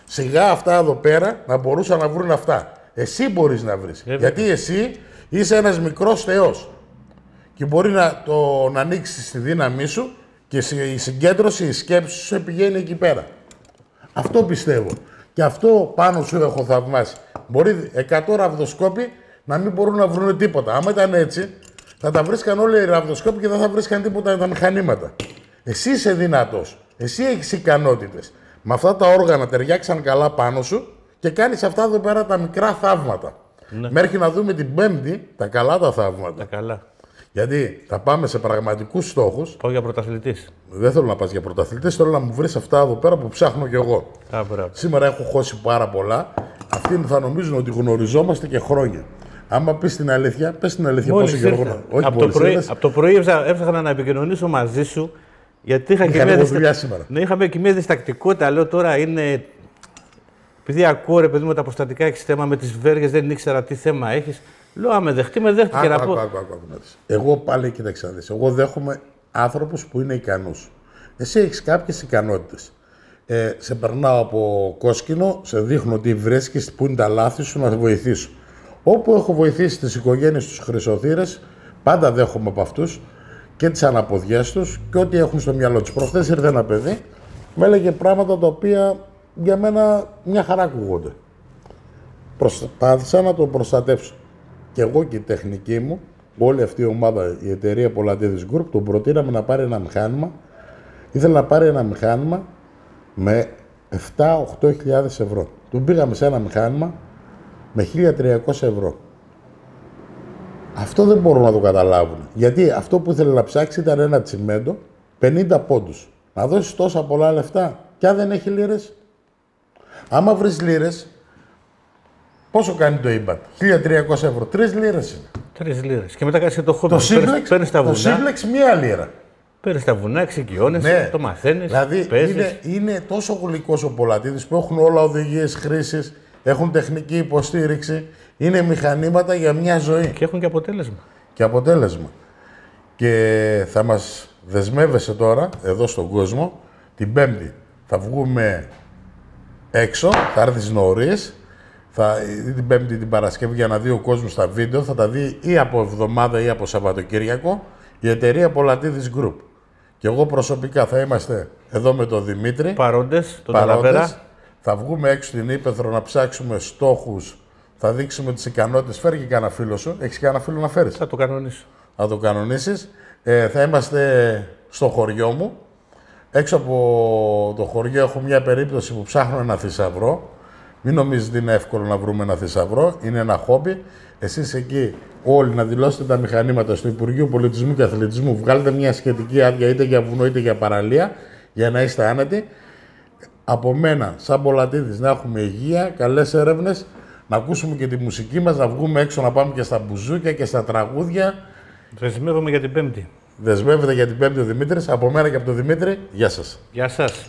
Σιγά αυτά εδώ πέρα να μπορούσαν να βρουν αυτά. Εσύ μπορείς να βρεις. Γιατί εσύ είσαι ένας μικρός θεός. Και μπορεί να ανοίξεις τη δύναμή σου και η συγκέντρωση, η σκέψη σου πηγαίνει εκεί πέρα. Αυτό πιστεύω. Και αυτό πάνω σου έχω θαυμάσει. Μπορεί 100 ραβδοσκόποι να μην μπορούν να βρουν τίποτα. Άμα ήταν έτσι, θα τα βρίσκαν όλοι οι ραβδοσκόποι και δεν θα βρίσκαν τίποτα τα μηχανήματα. Εσύ είσαι δυνατός. Εσύ έχεις ικανότητες. Με αυτά τα όργανα ταιριάξαν καλά πάνω σου και κάνεις αυτά εδώ πέρα τα μικρά θαύματα. Ναι. Μέχρι να δούμε την Πέμπτη τα καλά τα θαύματα. Τα καλά. Γιατί θα πάμε σε πραγματικούς στόχους. Πάω για πρωταθλητής. Δεν θέλω να πας για πρωταθλητής, θέλω να μου βρεις αυτά εδώ πέρα που ψάχνω κι εγώ. Σήμερα έχω χώσει πάρα πολλά. Αυτοί θα νομίζουν ότι γνωριζόμαστε και χρόνια. Άμα πεις την αλήθεια, πες την αλήθεια πόσο καιρό. Από το πρωί έψαχνα να επικοινωνήσω μαζί σου. Γιατί είχαμε και μια διστακτικότητα. Λέω τώρα είναι. Επειδή ακούω ρε παιδί μου τα αποστατικά έχεις θέμα με τις βέργες, δεν ήξερα τι θέμα έχεις. Λέω, με δεχτεί, με δέχτηκε να πω. Εγώ πάλι κοίταξε να δεις. Εγώ δέχομαι άνθρωπους που είναι ικανούς. Εσύ έχεις κάποιες ικανότητες. Σε περνάω από κόσκινο, σε δείχνω τι βρίσκεις, που είναι τα λάθη σου, να σε βοηθήσω. Όπου έχω βοηθήσει τις οικογένειες τους χρυσοθύρες, πάντα δέχομαι από αυτούς και τις αναποδιές τους και ό,τι έχουν στο μυαλό τους. Προχθές ήρθε ένα παιδί, μου έλεγε πράγματα τα οποία για μένα μια χαρά ακούγονται. Προσπάθησα να το προστατεύσω. Και εγώ και η τεχνική μου, όλη αυτή η ομάδα, η εταιρεία Πολατίδης Group, τον προτείναμε να πάρει ένα μηχάνημα. Ήθελε να πάρει ένα μηχάνημα με 7-8 χιλιάδες ευρώ. Του πήγαμε σε ένα μηχάνημα με 1.300 ευρώ. Αυτό δεν μπορούν να το καταλάβουν. Γιατί αυτό που ήθελε να ψάξει ήταν ένα τσιμέντο, 50 πόντους. Να δώσεις τόσα πολλά λεφτά, κι αν δεν έχει λίρες. Άμα βρεις λίρες, πόσο κάνει το IBAN, 1.300 ευρώ, 3 λίρες είναι. 3 λίρες. Και μετά κάνεις και το χόμπι. Το σύμπλεξ 1 λίρα. Παίρνεις τα βουνά, εξοικειώνεσαι, ναι. Το μαθαίνεις, δηλαδή είναι τόσο γλυκός ο Πολατίδης που έχουν όλα οδηγίες χρήσης, έχουν τεχνική υποστήριξη, είναι μηχανήματα για μια ζωή. Και έχουν και αποτέλεσμα. Και αποτέλεσμα. Και θα μας δεσμεύεσαι τώρα, εδώ στον κόσμο, την Πέμπτη θα βγούμε έξω, θα έρθεις νωρίς, την Πέμπτη την Παρασκευή για να δει ο κόσμος τα βίντεο, θα τα δει ή από εβδομάδα ή από Σαββατοκύριακο, η εταιρεία Πολατίδης Group. Και εγώ προσωπικά θα είμαστε εδώ με τον Δημήτρη. Παρόντες, τον Ταλαβέρα. Θα βγούμε έξω στην Ήπεθρο να ψάξουμε στόχους, θα δείξουμε τις ικανότητες. Φέρει και κανένα φίλο σου. Έχεις κανένα φίλο να φέρεις? Θα το κανονίσω. Θα το κανονίσεις. Θα είμαστε στο χωριό μου. Έξω από το χωριό έχω μια περίπτωση που ψάχνω ένα θησαυρό. Μην νομίζετε ότι είναι εύκολο να βρούμε ένα θησαυρό. Είναι ένα χόμπι. Εσείς εκεί όλοι να δηλώσετε τα μηχανήματα στο Υπουργείο Πολιτισμού και Αθλητισμού. Βγάλετε μια σχετική άδεια είτε για βουνό είτε για παραλία για να είστε άνετοι. Από μένα, σαν Πολατίδης, να έχουμε υγεία, καλές έρευνες, να ακούσουμε και τη μουσική μας, να βγούμε έξω να πάμε και στα μπουζούκια και στα τραγούδια. Δεσμεύομαι για την Πέμπτη. Δεσμεύεται για την Πέμπτη ο Δημήτρης. Από μένα και από τον Δημήτρη, γεια σας. Γεια σας.